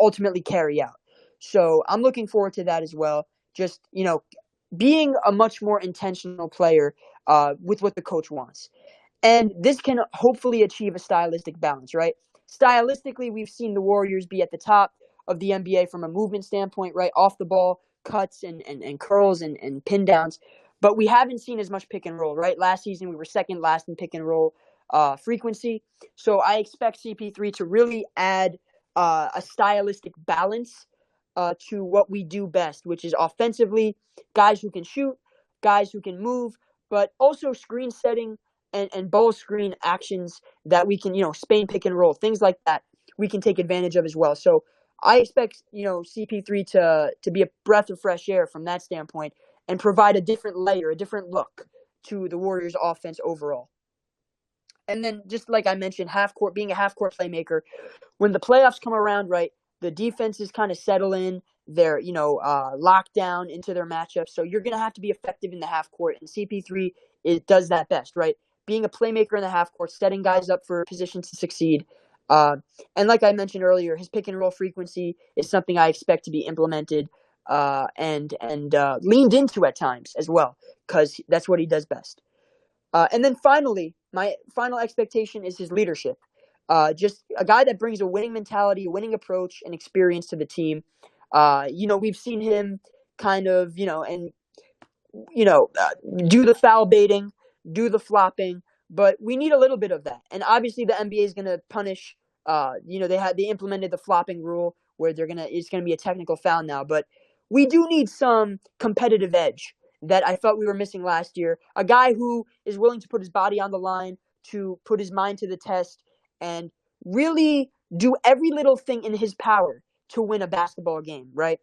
ultimately carry out. So I'm looking forward to that as well. Just being a much more intentional player with what the coach wants. And this can hopefully achieve a stylistic balance, right? Stylistically, we've seen the Warriors be at the top of the NBA from a movement standpoint, right? Off the ball, cuts and curls and pin downs. But we haven't seen as much pick and roll, right? Last season, we were second last in pick and roll frequency. So I expect CP3 to really add a stylistic balance to what we do best, which is offensively, guys who can shoot, guys who can move, but also screen setting and ball screen actions that we can, Spain pick and roll, things like that we can take advantage of as well. So I expect, CP3 to be a breath of fresh air from that standpoint and provide a different layer, a different look to the Warriors offense overall. And then just like I mentioned, being a half-court playmaker, when the playoffs come around, right, the defenses kind of settle in. They're, locked down into their matchups. So you're going to have to be effective in the half court. And CP3 does that best, right? Being a playmaker in the half court, setting guys up for positions to succeed. And like I mentioned earlier, his pick and roll frequency is something I expect to be implemented and leaned into at times as well, because that's what he does best. And then finally, my final expectation is his leadership. Just a guy that brings a winning mentality, a winning approach, and experience to the team. We've seen him kind of, do the foul baiting, do the flopping, but we need a little bit of that. And obviously, the NBA is going to punish. They implemented the flopping rule where it's going to be a technical foul now, but we do need some competitive edge that I felt we were missing last year. A guy who is willing to put his body on the line, to put his mind to the test, and really do every little thing in his power to win a basketball game, right?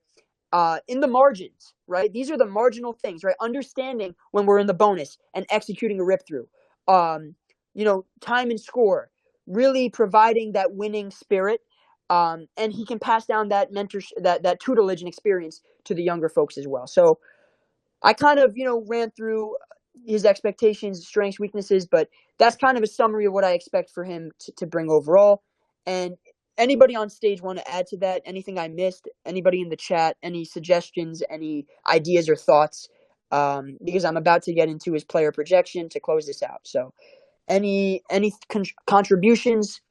In the margins, right? These are the marginal things, right? Understanding when we're in the bonus and executing a rip through. Time and score, really providing that winning spirit. And he can pass down that that tutelage and experience to the younger folks as well. So I kind of, ran through his expectations, strengths, weaknesses, but that's kind of a summary of what I expect for him to bring overall. And anybody on stage want to add to that? Anything I missed? Anybody in the chat? Any suggestions? Any ideas or thoughts? because I'm about to get into his player projection to close this out. So, any contributions?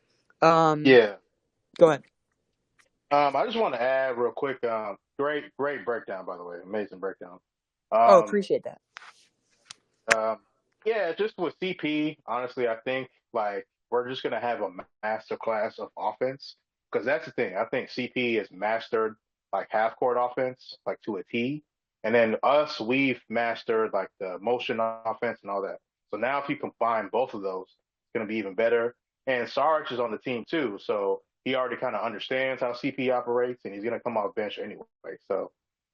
Yeah. Go ahead. I just want to add real quick. Great breakdown, by the way. Amazing breakdown. Oh, Um, appreciate that. Um, yeah, just with CP, honestly, I think like we're just gonna have a master class of offense because that's the thing. I think CP has mastered like half court offense like to a T, and then us, we've mastered like the motion offense and all that. So now if you combine both of those, it's gonna be even better. And Sarge is on the team too, so he already kind of understands how CP operates, and he's gonna come off bench anyway. So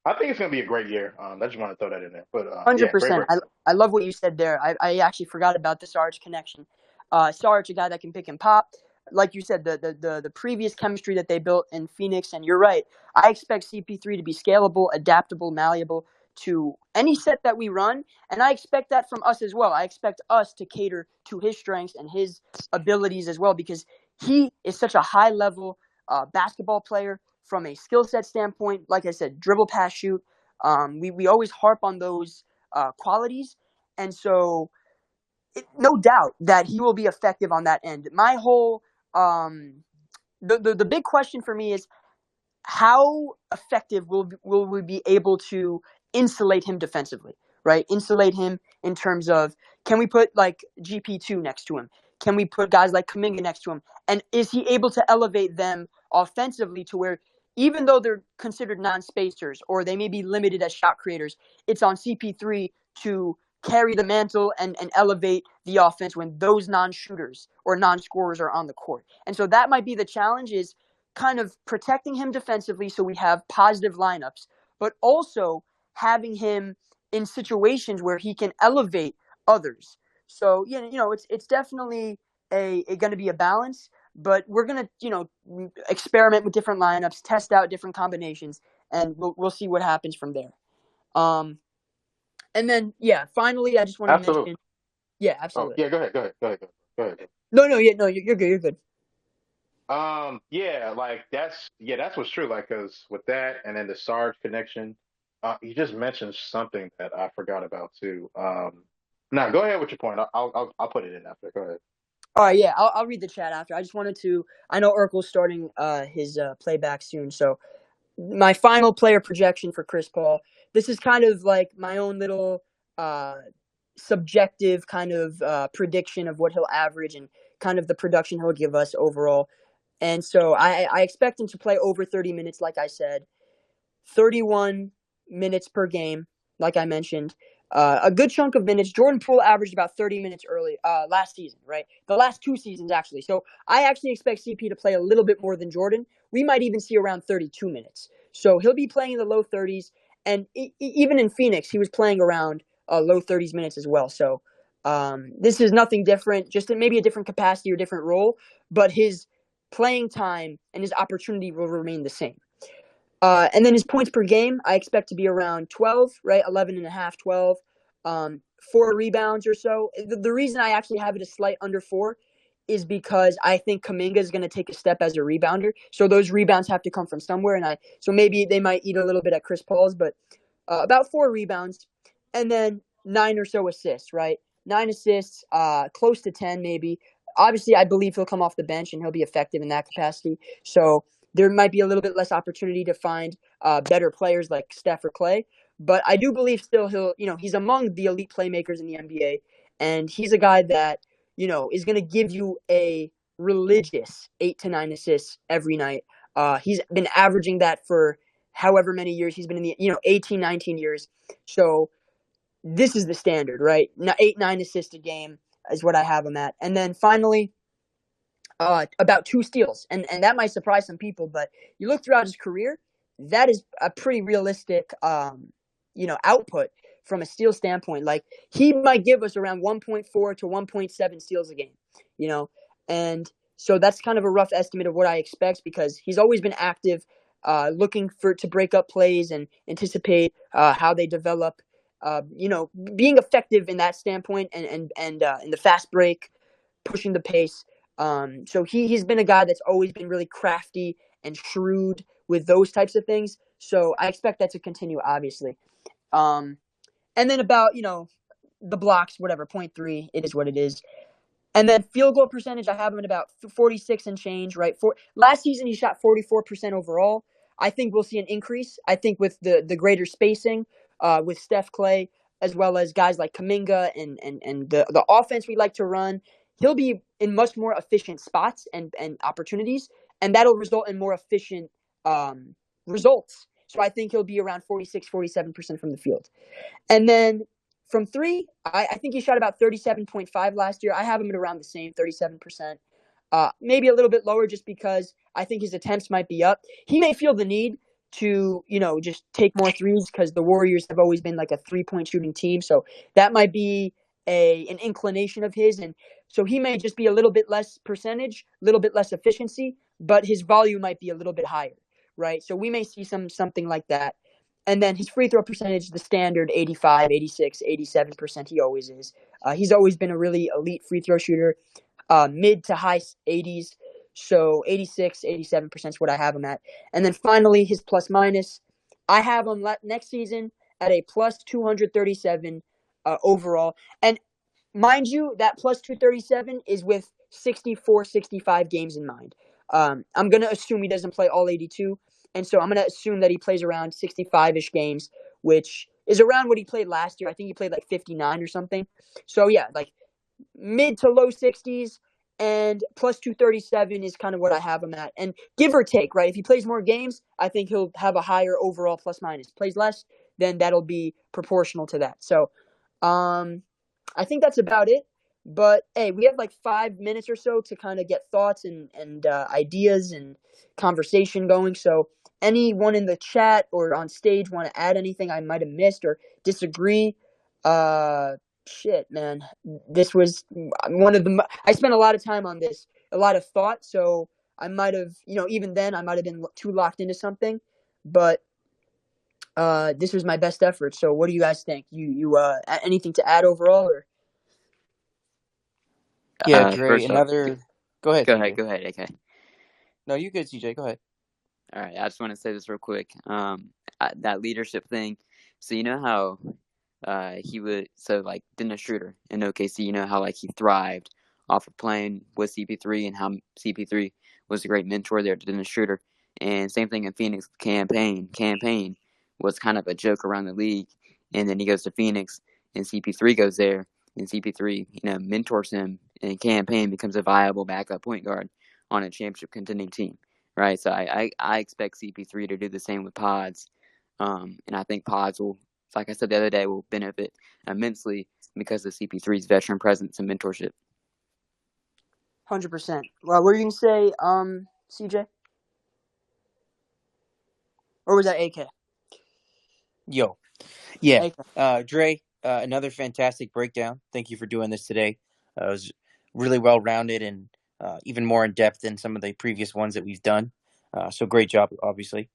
I think it's gonna be a great year. I just want to throw that in there. But yeah, great 100%. breakdown. I love what you said there. I actually forgot about the Sarge connection. Sarge, a guy that can pick and pop. Like you said, the previous chemistry that they built in Phoenix, and you're right. I expect CP3 to be scalable, adaptable, malleable to any set that we run, and I expect that from us as well. I expect us to cater to his strengths and his abilities as well because he is such a high level basketball player from a skill set standpoint. Like I said, dribble, pass, shoot. We always harp on those qualities. And so, no doubt that he will be effective on that end. My whole the big question for me is how effective will we be able to insulate him defensively, right? Insulate him in terms of can we put like GP2 next to him? Can we put guys like Kuminga next to him? And is he able to elevate them offensively to where even though they're considered non-spacers or they may be limited as shot creators, it's on CP3 to carry the mantle and elevate the offense when those non-shooters or non-scorers are on the court. And so that might be the challenge is kind of protecting him defensively so we have positive lineups, but also having him in situations where he can elevate others. So it's definitely going to be a balance, but we're going to experiment with different lineups, test out different combinations, and we'll see what happens from there. And then finally, I just want to Absolutely. mention. Yeah, Oh, absolutely. yeah, go ahead. Go ahead. No, you're good. You're good. Yeah, like that's what's true. Like, cause with that and then the Sarge connection, you just mentioned something that I forgot about too. Now go ahead with your point. I'll put it in after. Go ahead. All right, yeah, I'll read the chat after. I just wanted to. I know Urkel's starting his playback soon, so my final player projection for Chris Paul. This is kind of like my own little uh, subjective kind of prediction of what he'll average and kind of the production he'll give us overall. And so I expect him to play over 30 minutes, like I said. 31 minutes per game, like I mentioned. A good chunk of minutes. Jordan Poole averaged about 30 minutes last season, right? The last 2 seasons, actually. So I actually expect CP to play a little bit more than Jordan. We might even see around 32 minutes. So he'll be playing in the low 30s. And even in Phoenix, he was playing around low 30s minutes as well. So this is nothing different, just maybe a different capacity or different role. But his playing time and his opportunity will remain the same. And then his points per game, I expect to be around 12, right? 11 and a half, 12. 4 rebounds or so. The reason I actually have it a slight under 4 is because I think Kuminga is going to take a step as a rebounder. So those rebounds have to come from somewhere. So maybe they might eat a little bit at Chris Paul's, but about 4 rebounds. And then 9 or so assists, right? 9 assists, close to 10 maybe. Obviously, I believe he'll come off the bench and he'll be effective in that capacity. So there might be a little bit less opportunity to find better players like Steph or Clay. But I do believe still he's among the elite playmakers in the NBA. And he's a guy that, is going to give you a religious 8 to 9 assists every night. He's been averaging that for however many years. He's been in the, 18, 19 years. So this is the standard, right? 8, 9 assists a game is what I have him at. And then finally, about 2 steals. And that might surprise some people, but you look throughout his career, that is a pretty realistic, output from a steal standpoint. Like, he might give us around 1.4 to 1.7 steals a game, and so that's kind of a rough estimate of what I expect because he's always been active, looking to break up plays and anticipate how they develop, being effective in that standpoint and in the fast break, pushing the pace. So he's been a guy that's always been really crafty and shrewd with those types of things. So I expect that to continue, obviously. And then about, the blocks, whatever, 0.3, it is what it is. And then field goal percentage, I have him at about 46 and change, right? Last season, he shot 44% overall. I think we'll see an increase. I think with the greater spacing, with Steph Clay, as well as guys like Kuminga and the offense we like to run, he'll be in much more efficient spots and opportunities, and that'll result in more efficient results. So I think he'll be around 46, 47% from the field. And then from three, I think he shot about 37.5 last year. I have him at around the same, 37%. Maybe a little bit lower just because I think his attempts might be up. He may feel the need to, just take more threes because the Warriors have always been like a 3-point shooting team. So that might be an inclination of his. And so he may just be a little bit less percentage, a little bit less efficiency, but his volume might be a little bit higher, right? So we may see something like that. And then his free throw percentage, the standard 85, 86, 87%. He always is. He's always been a really elite free throw shooter, mid to high 80s. So 86, 87% is what I have him at. And then finally, his plus minus. I have him next season at a plus 237 overall. And mind you, that plus 237 is with 64, 65 games in mind. I'm going to assume he doesn't play all 82. And so I'm going to assume that he plays around 65-ish games, which is around what he played last year. I think he played like 59 or something. So, yeah, like mid to low 60s and plus 237 is kind of what I have him at. And give or take, right? If he plays more games, I think he'll have a higher overall plus minus. Plays less, then that'll be proportional to that. So, I think that's about it. But hey, we have like 5 minutes or so to kind of get thoughts and ideas and conversation going. So anyone in the chat or on stage want to add anything I might have missed or disagree? Shit, man, this was one of the. I spent a lot of time on this, a lot of thought. So I might have, even then I might have been too locked into something. But this was my best effort. So what do you guys think? You anything to add overall or? Yeah, Dre, First off, go ahead, go CJ. ahead, go ahead. Okay. No, you good, CJ. Go ahead. All right. I just want to say this real quick. That leadership thing. So you know how he would like Dennis Schroeder in OKC. You know how like he thrived off of playing with CP3 and how CP3 was a great mentor there to Dennis Schroeder. And same thing in Phoenix. Campaign was kind of a joke around the league, and then he goes to Phoenix, and CP3 goes there, and CP3 mentors him, and Campaign becomes a viable backup point guard on a championship contending team. Right, so I expect CP3 to do the same with Pods, and I think Pods will, like I said the other day, will benefit immensely because of CP3's veteran presence and mentorship. 100%. Well, what were you gonna say, CJ? Or was that AK? Yo, yeah, AK. Dre, another fantastic breakdown. Thank you for doing this today. It was really well rounded and even more in depth than some of the previous ones that we've done. So great job, obviously.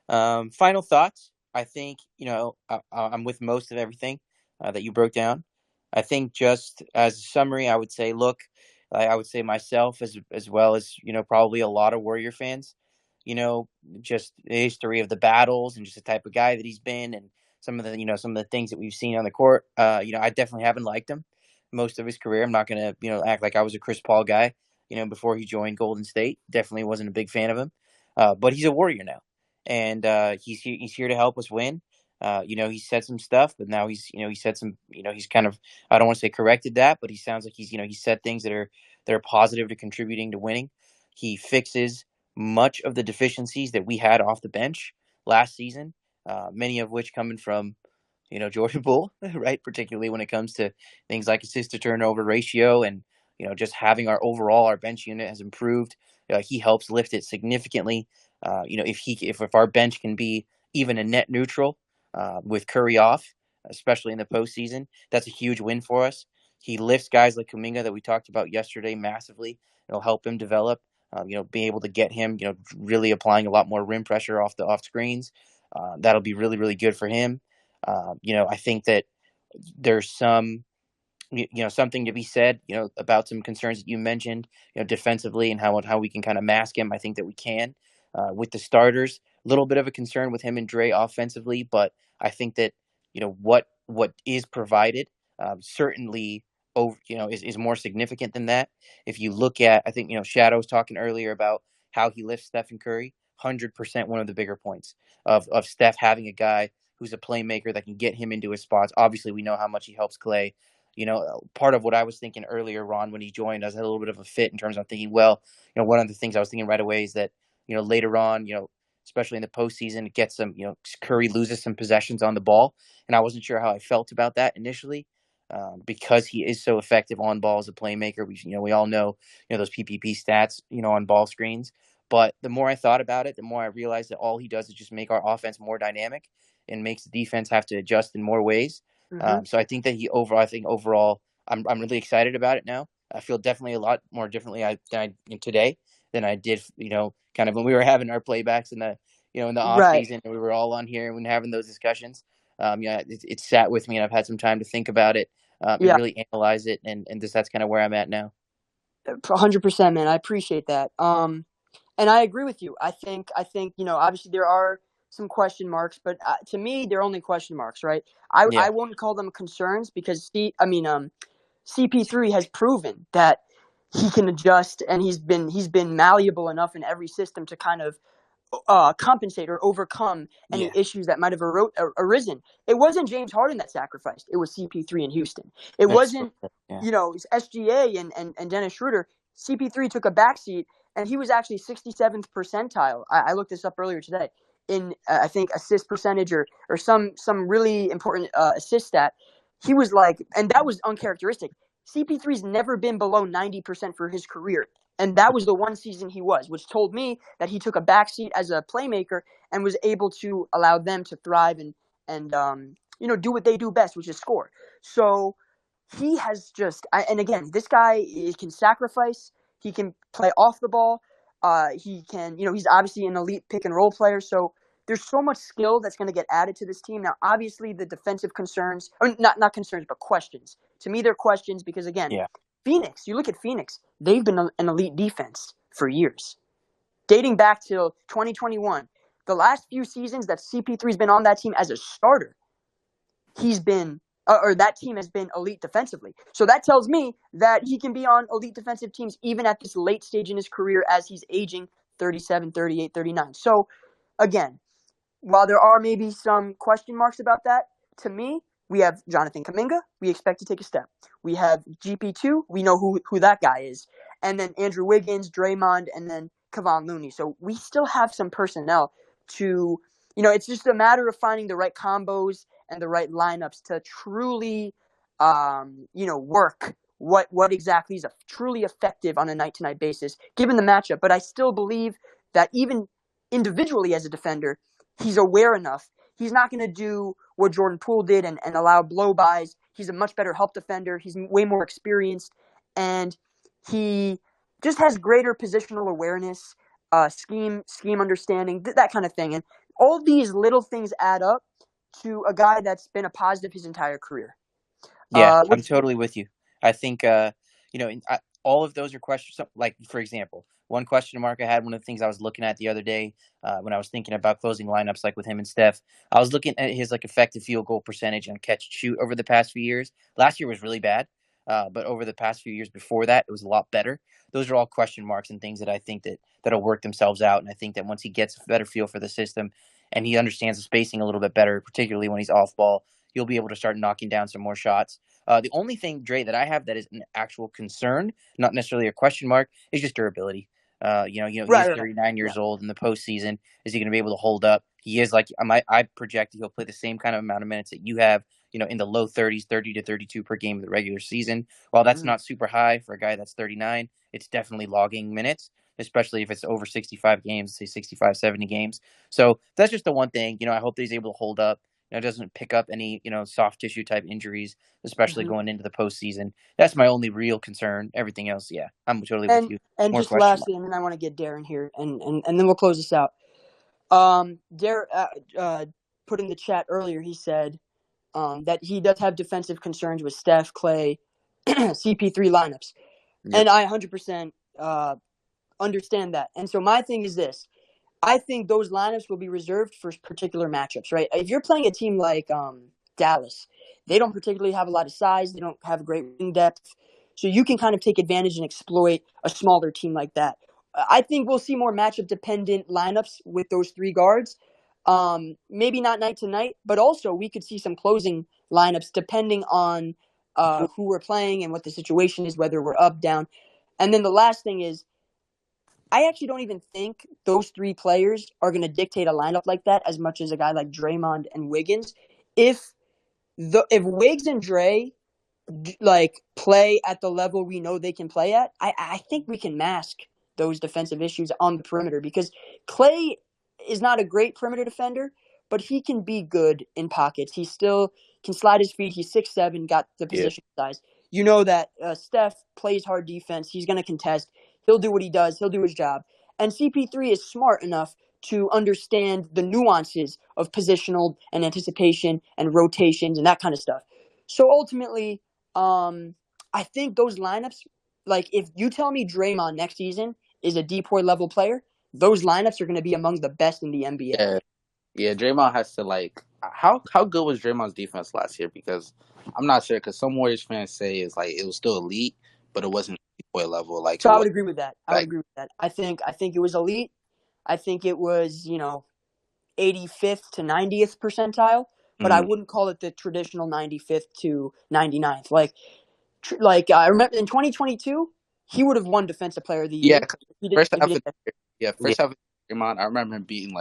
Final thoughts. I think I'm with most of everything that you broke down. I think just as a summary, I would say, look, I would say myself as well as probably a lot of Warrior fans. Just the history of the battles and just the type of guy that he's been, and some of the things that we've seen on the court. I definitely haven't liked him most of his career. I'm not gonna act like I was a Chris Paul guy. Before he joined Golden State, definitely wasn't a big fan of him. But he's a Warrior now, and he's here to help us win. He said some stuff, but now he said some, he's kind of, I don't want to say corrected that, but he sounds like he said things that are positive to contributing to winning. He fixes much of the deficiencies that we had off the bench last season, many of which coming from, Jordan Poole, right? Particularly when it comes to things like assist to turnover ratio and, just having our bench unit has improved. He helps lift it significantly. If our bench can be even a net neutral with Curry off, especially in the postseason, that's a huge win for us. He lifts guys like Kuminga that we talked about yesterday massively. It'll help him develop. Being able to get him, really applying a lot more rim pressure off screens. That'll be really, really good for him. I think that there's something to be said, about some concerns that you mentioned, defensively and how we can kind of mask him. I think that we can with the starters. A little bit of a concern with him and Dre offensively, but I think that what what is provided certainly is more significant than that. If you look at, I think Shadow was talking earlier about how he lifts Stephen Curry. 100% one of the bigger points of Steph having a guy who's a playmaker that can get him into his spots. Obviously, we know how much he helps Clay. Part of what I was thinking earlier, Ron, when he joined us, had a little bit of a fit in terms of thinking, well, one of the things I was thinking right away is that, later on, especially in the postseason, it gets some, Curry loses some possessions on the ball. And I wasn't sure how I felt about that initially. Because he is so effective on ball as a playmaker. We all know, those PPP stats, on ball screens. But the more I thought about it, the more I realized that all he does is just make our offense more dynamic and makes the defense have to adjust in more ways. So I think that overall, I'm really excited about it now. I feel definitely a lot more differently today than I did, kind of when we were having our playbacks in the off Right. season, and we were all on here and having those discussions. It sat with me, and I've had some time to think about it and Yeah. really analyze it, and that's kind of where I'm at now. 100%, man. I appreciate that. And I agree with you. I think, obviously there are some question marks, but to me, they're only question marks, right? I Yeah. won't call them concerns because CP3 has proven that he can adjust, and he's been malleable enough in every system to kind of compensate or overcome any issues that might have arisen. It wasn't James Harden that sacrificed. It was CP3 in Houston. It wasn't, SGA and Dennis Schroeder. CP3 took a backseat, and he was actually 67th percentile. I looked this up earlier today in, I think, assist percentage or some really important assist stat. He was like, and that was uncharacteristic. CP3's never been below 90% for his career. And that was the one season he was, which told me that he took a backseat as a playmaker and was able to allow them to thrive and do what they do best, which is score. So he has and again, this guy, he can sacrifice. He can play off the ball. He can, he's obviously an elite pick and roll player. So there's so much skill that's going to get added to this team. Now, obviously, the defensive concerns, or not concerns, but questions. To me, they're questions because, again, Phoenix, you look at Phoenix, they've been an elite defense for years. Dating back to 2021, the last few seasons that CP3's been on that team as a starter, he's been, or that team has been elite defensively. So that tells me that he can be on elite defensive teams even at this late stage in his career as he's aging 37, 38, 39. So, again, while there are maybe some question marks about that, to me, we have Jonathan Kuminga. We expect to take a step. We have GP2. We know who that guy is. And then Andrew Wiggins, Draymond, and then Kevon Looney. So we still have some personnel to, it's just a matter of finding the right combos and the right lineups to truly, work what exactly is truly effective on a night-to-night basis, given the matchup. But I still believe that even individually as a defender, he's aware enough. He's not going to do what Jordan Poole did and allow blow-bys. He's a much better help defender. He's way more experienced, and he just has greater positional awareness, scheme understanding, that kind of thing. And all these little things add up to a guy that's been a positive his entire career. Yeah, I'm totally with you. I think, all of those are questions. Like, for example, one question mark I had, one of the things I was looking at the other day when I was thinking about closing lineups, like with him and Steph, I was looking at his effective field goal percentage on catch and shoot over the past few years. Last year was really bad, but over the past few years before that, it was a lot better. Those are all question marks and things that I think that'll work themselves out. And I think that once he gets a better feel for the system and he understands the spacing a little bit better, particularly when he's off ball, you'll be able to start knocking down some more shots. The only thing, Dre, that I have that is an actual concern, not necessarily a question mark, is just durability. He's 39 years old in the postseason. Is he going to be able to hold up? He is I project he'll play the same kind of amount of minutes that you have, in the low 30s, 30 to 32 per game in the regular season. While that's not super high for a guy that's 39, it's definitely logging minutes, especially if it's over 65 games, say 65, 70 games. So that's just the one thing. I hope that he's able to hold up. Doesn't pick up any, soft tissue type injuries, especially going into the postseason. That's my only real concern. Everything else, yeah, I'm totally with you. And more just lastly, and then I want to get Darren here, and then we'll close this out. Darren put in the chat earlier, he said that he does have defensive concerns with Steph, Clay, CP3 lineups. Yep. And I 100% understand that. And so my thing is this. I think those lineups will be reserved for particular matchups, right? If you're playing a team like Dallas. They don't particularly have a lot of size. They don't have great wing depth. So you can kind of take advantage and exploit a smaller team like that. I think we'll see more matchup dependent lineups with those three guards. Maybe not night to night, but also we could see some closing lineups depending on who we're playing and what the situation is, whether we're up, down. And then the last thing is, I actually don't even think those three players are going to dictate a lineup like that as much as a guy like Draymond and Wiggins. If Wiggs and Dre like play at the level we know they can play at, I think we can mask those defensive issues on the perimeter because Clay is not a great perimeter defender, but he can be good in pockets. He still can slide his feet. He's 6'7", got the position size. You know that Steph plays hard defense. He's going to contest. He'll do what he does. He'll do his job. And CP3 is smart enough to understand the nuances of positional and anticipation and rotations and that kind of stuff. So ultimately, I think those lineups, like if you tell me Draymond next season is a Depoy level player, those lineups are going to be among the best in the NBA. Yeah. Draymond has to like how good was Draymond's defense last year? Because I'm not sure. Because some Warriors fans say it's like it was still elite, but it wasn't Depoy level. Like so I would agree with that. I think it was elite. I think it was 85th to 90th percentile, but I wouldn't call it the traditional 95th to 99th. Like I remember in 2022, he would have won Defensive Player of the Year. First half of Draymond, I remember him beating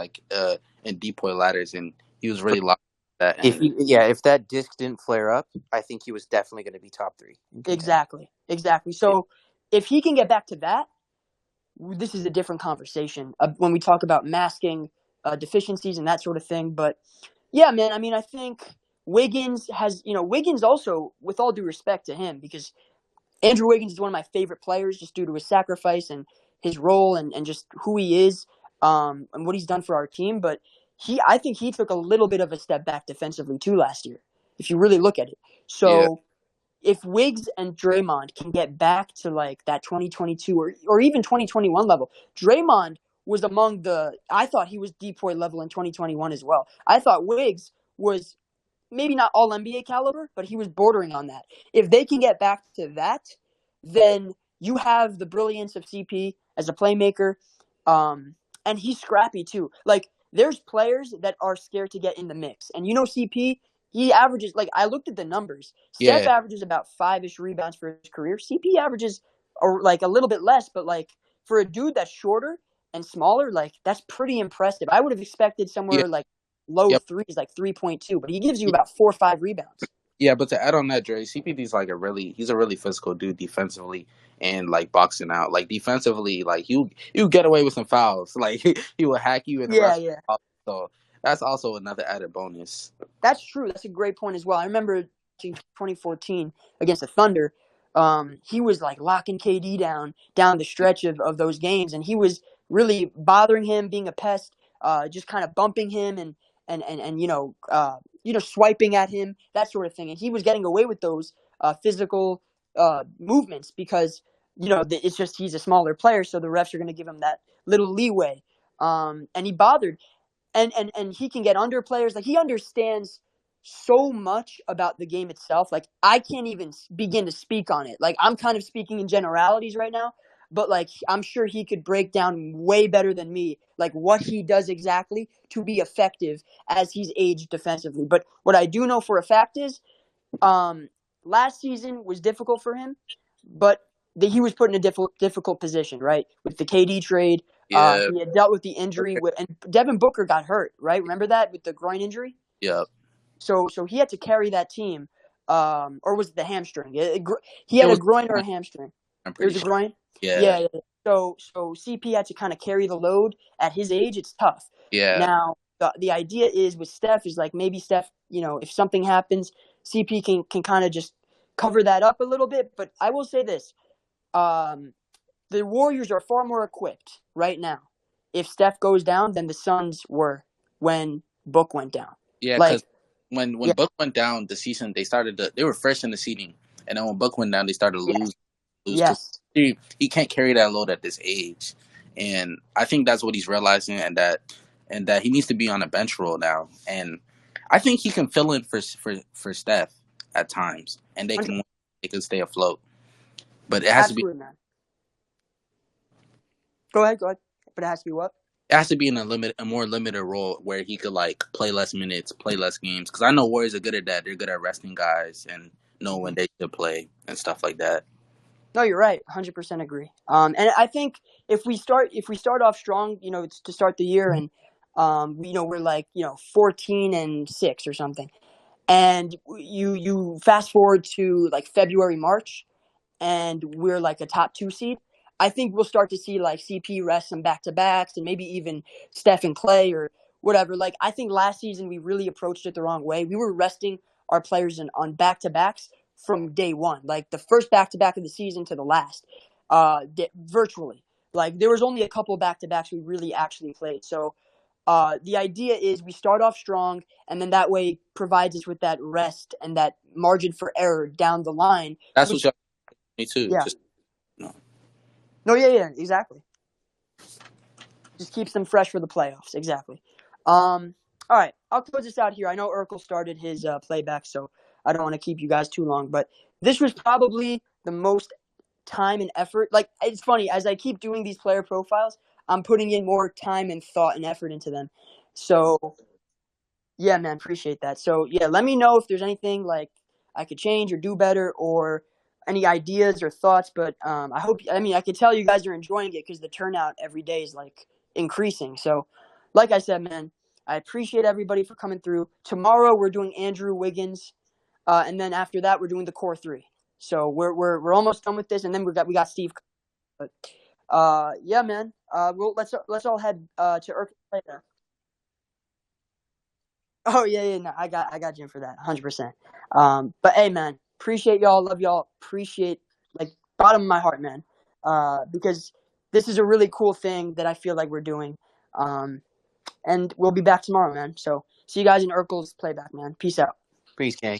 in Depoy ladders, and he was really locked at that. If that disc didn't flare up, I think he was definitely going to be top 3. Exactly. So if he can get back to that, this is a different conversation when we talk about masking deficiencies and that sort of thing. But yeah, man, I mean, I think Wiggins also, with all due respect to him, because Andrew Wiggins is one of my favorite players just due to his sacrifice and his role and just who he is and what he's done for our team. But I think he took a little bit of a step back defensively too last year, if you really look at it. So if Wiggs and Draymond can get back to like that 2022 or even 2021 level, Draymond was I thought he was Depoy level in 2021 as well. I thought Wiggs was maybe not all NBA caliber, but he was bordering on that. If they can get back to that, then you have the brilliance of CP as a playmaker, and he's scrappy too. Like there's players that are scared to get in the mix, and CP. He averages, I looked at the numbers. Steph averages about 5-ish rebounds for his career. CP averages like a little bit less, but like for a dude that's shorter and smaller, like that's pretty impressive. I would have expected somewhere like low threes, like 3.2, but he gives you about 4 or 5 rebounds. Yeah, but to add on that, Dre, CPD's he's a really physical dude defensively and like boxing out. Like defensively, like you get away with some fouls. Like he will hack you in the rest. So that's also another added bonus. That's true. That's a great point as well. I remember watching 2014 against the Thunder. He was like locking KD down the stretch of those games, and he was really bothering him, being a pest, just kind of bumping him and swiping at him, that sort of thing. And he was getting away with those physical movements because it's just he's a smaller player, so the refs are going to give him that little leeway. And he bothered. And he can get under players. Like he understands so much about the game itself. Like I can't even begin to speak on it. Like I'm kind of speaking in generalities right now, but like I'm sure he could break down way better than me, like what he does exactly to be effective as he's aged defensively. But what I do know for a fact is, last season was difficult for him, but he was put in a difficult position, right? With the KD trade. He had dealt with the injury, and Devin Booker got hurt, right? Remember that with the groin injury? Yeah. So he had to carry that team, or was it the hamstring? He had a groin or a hamstring. It was a groin. Yeah. So CP had to kind of carry the load at his age. It's tough. Yeah. Now the idea is with Steph is like maybe Steph, if something happens, CP can kind of just cover that up a little bit. But I will say this. The Warriors are far more equipped right now if Steph goes down than the Suns were when Book went down. Yeah, because when Book went down, the season they were first in the seeding, and then when Book went down, they started to lose. Yes, he can't carry that load at this age, and I think that's what he's realizing, and that he needs to be on a bench role now. And I think he can fill in for Steph at times, and they can stay afloat. But it has to be. Absolutely, man. Go ahead. But it has to be what? It has to be in a more limited role where he could like play less minutes, play less games. Because I know Warriors are good at that. They're good at resting guys and know when they should play and stuff like that. No, you're right. 100% agree. And I think if we start off strong, it's to start the year, and we're like 14-6 or something, and you fast forward to like February, March, and we're like a top 2 seed. I think we'll start to see like CP rest some back-to-backs and maybe even Steph and Clay or whatever. Like I think last season we really approached it the wrong way. We were resting our players on back-to-backs from day one, like the first back-to-back of the season to the last, virtually. Like there was only a couple back-to-backs we really actually played. So the idea is we start off strong, and then that way provides us with that rest and that margin for error down the line. That's what y'all. Me too. Yeah. Just, no. No, yeah, exactly. Just keeps them fresh for the playoffs. Exactly. All right, I'll close this out here. I know Urkel started his playback, so I don't want to keep you guys too long. But this was probably the most time and effort. Like, it's funny, as I keep doing these player profiles, I'm putting in more time and thought and effort into them. So, yeah, man, appreciate that. So, yeah, let me know if there's anything like I could change or do better, or any ideas or thoughts. But I could tell you guys are enjoying it because the turnout every day is like increasing. So, like I said, man, I appreciate everybody for coming through. Tomorrow we're doing Andrew Wiggins, and then after that we're doing the core 3. So we're almost done with this, and then we got Steve. But yeah, man. Let's all head to Urkel later. Oh yeah, no, I got Jim for that, 100%. But hey, man, appreciate y'all, love y'all, appreciate like bottom of my heart, man. Because this is a really cool thing that I feel like we're doing. And we'll be back tomorrow, man. So see you guys in Urkel's playback, man. Peace out. Peace, gang.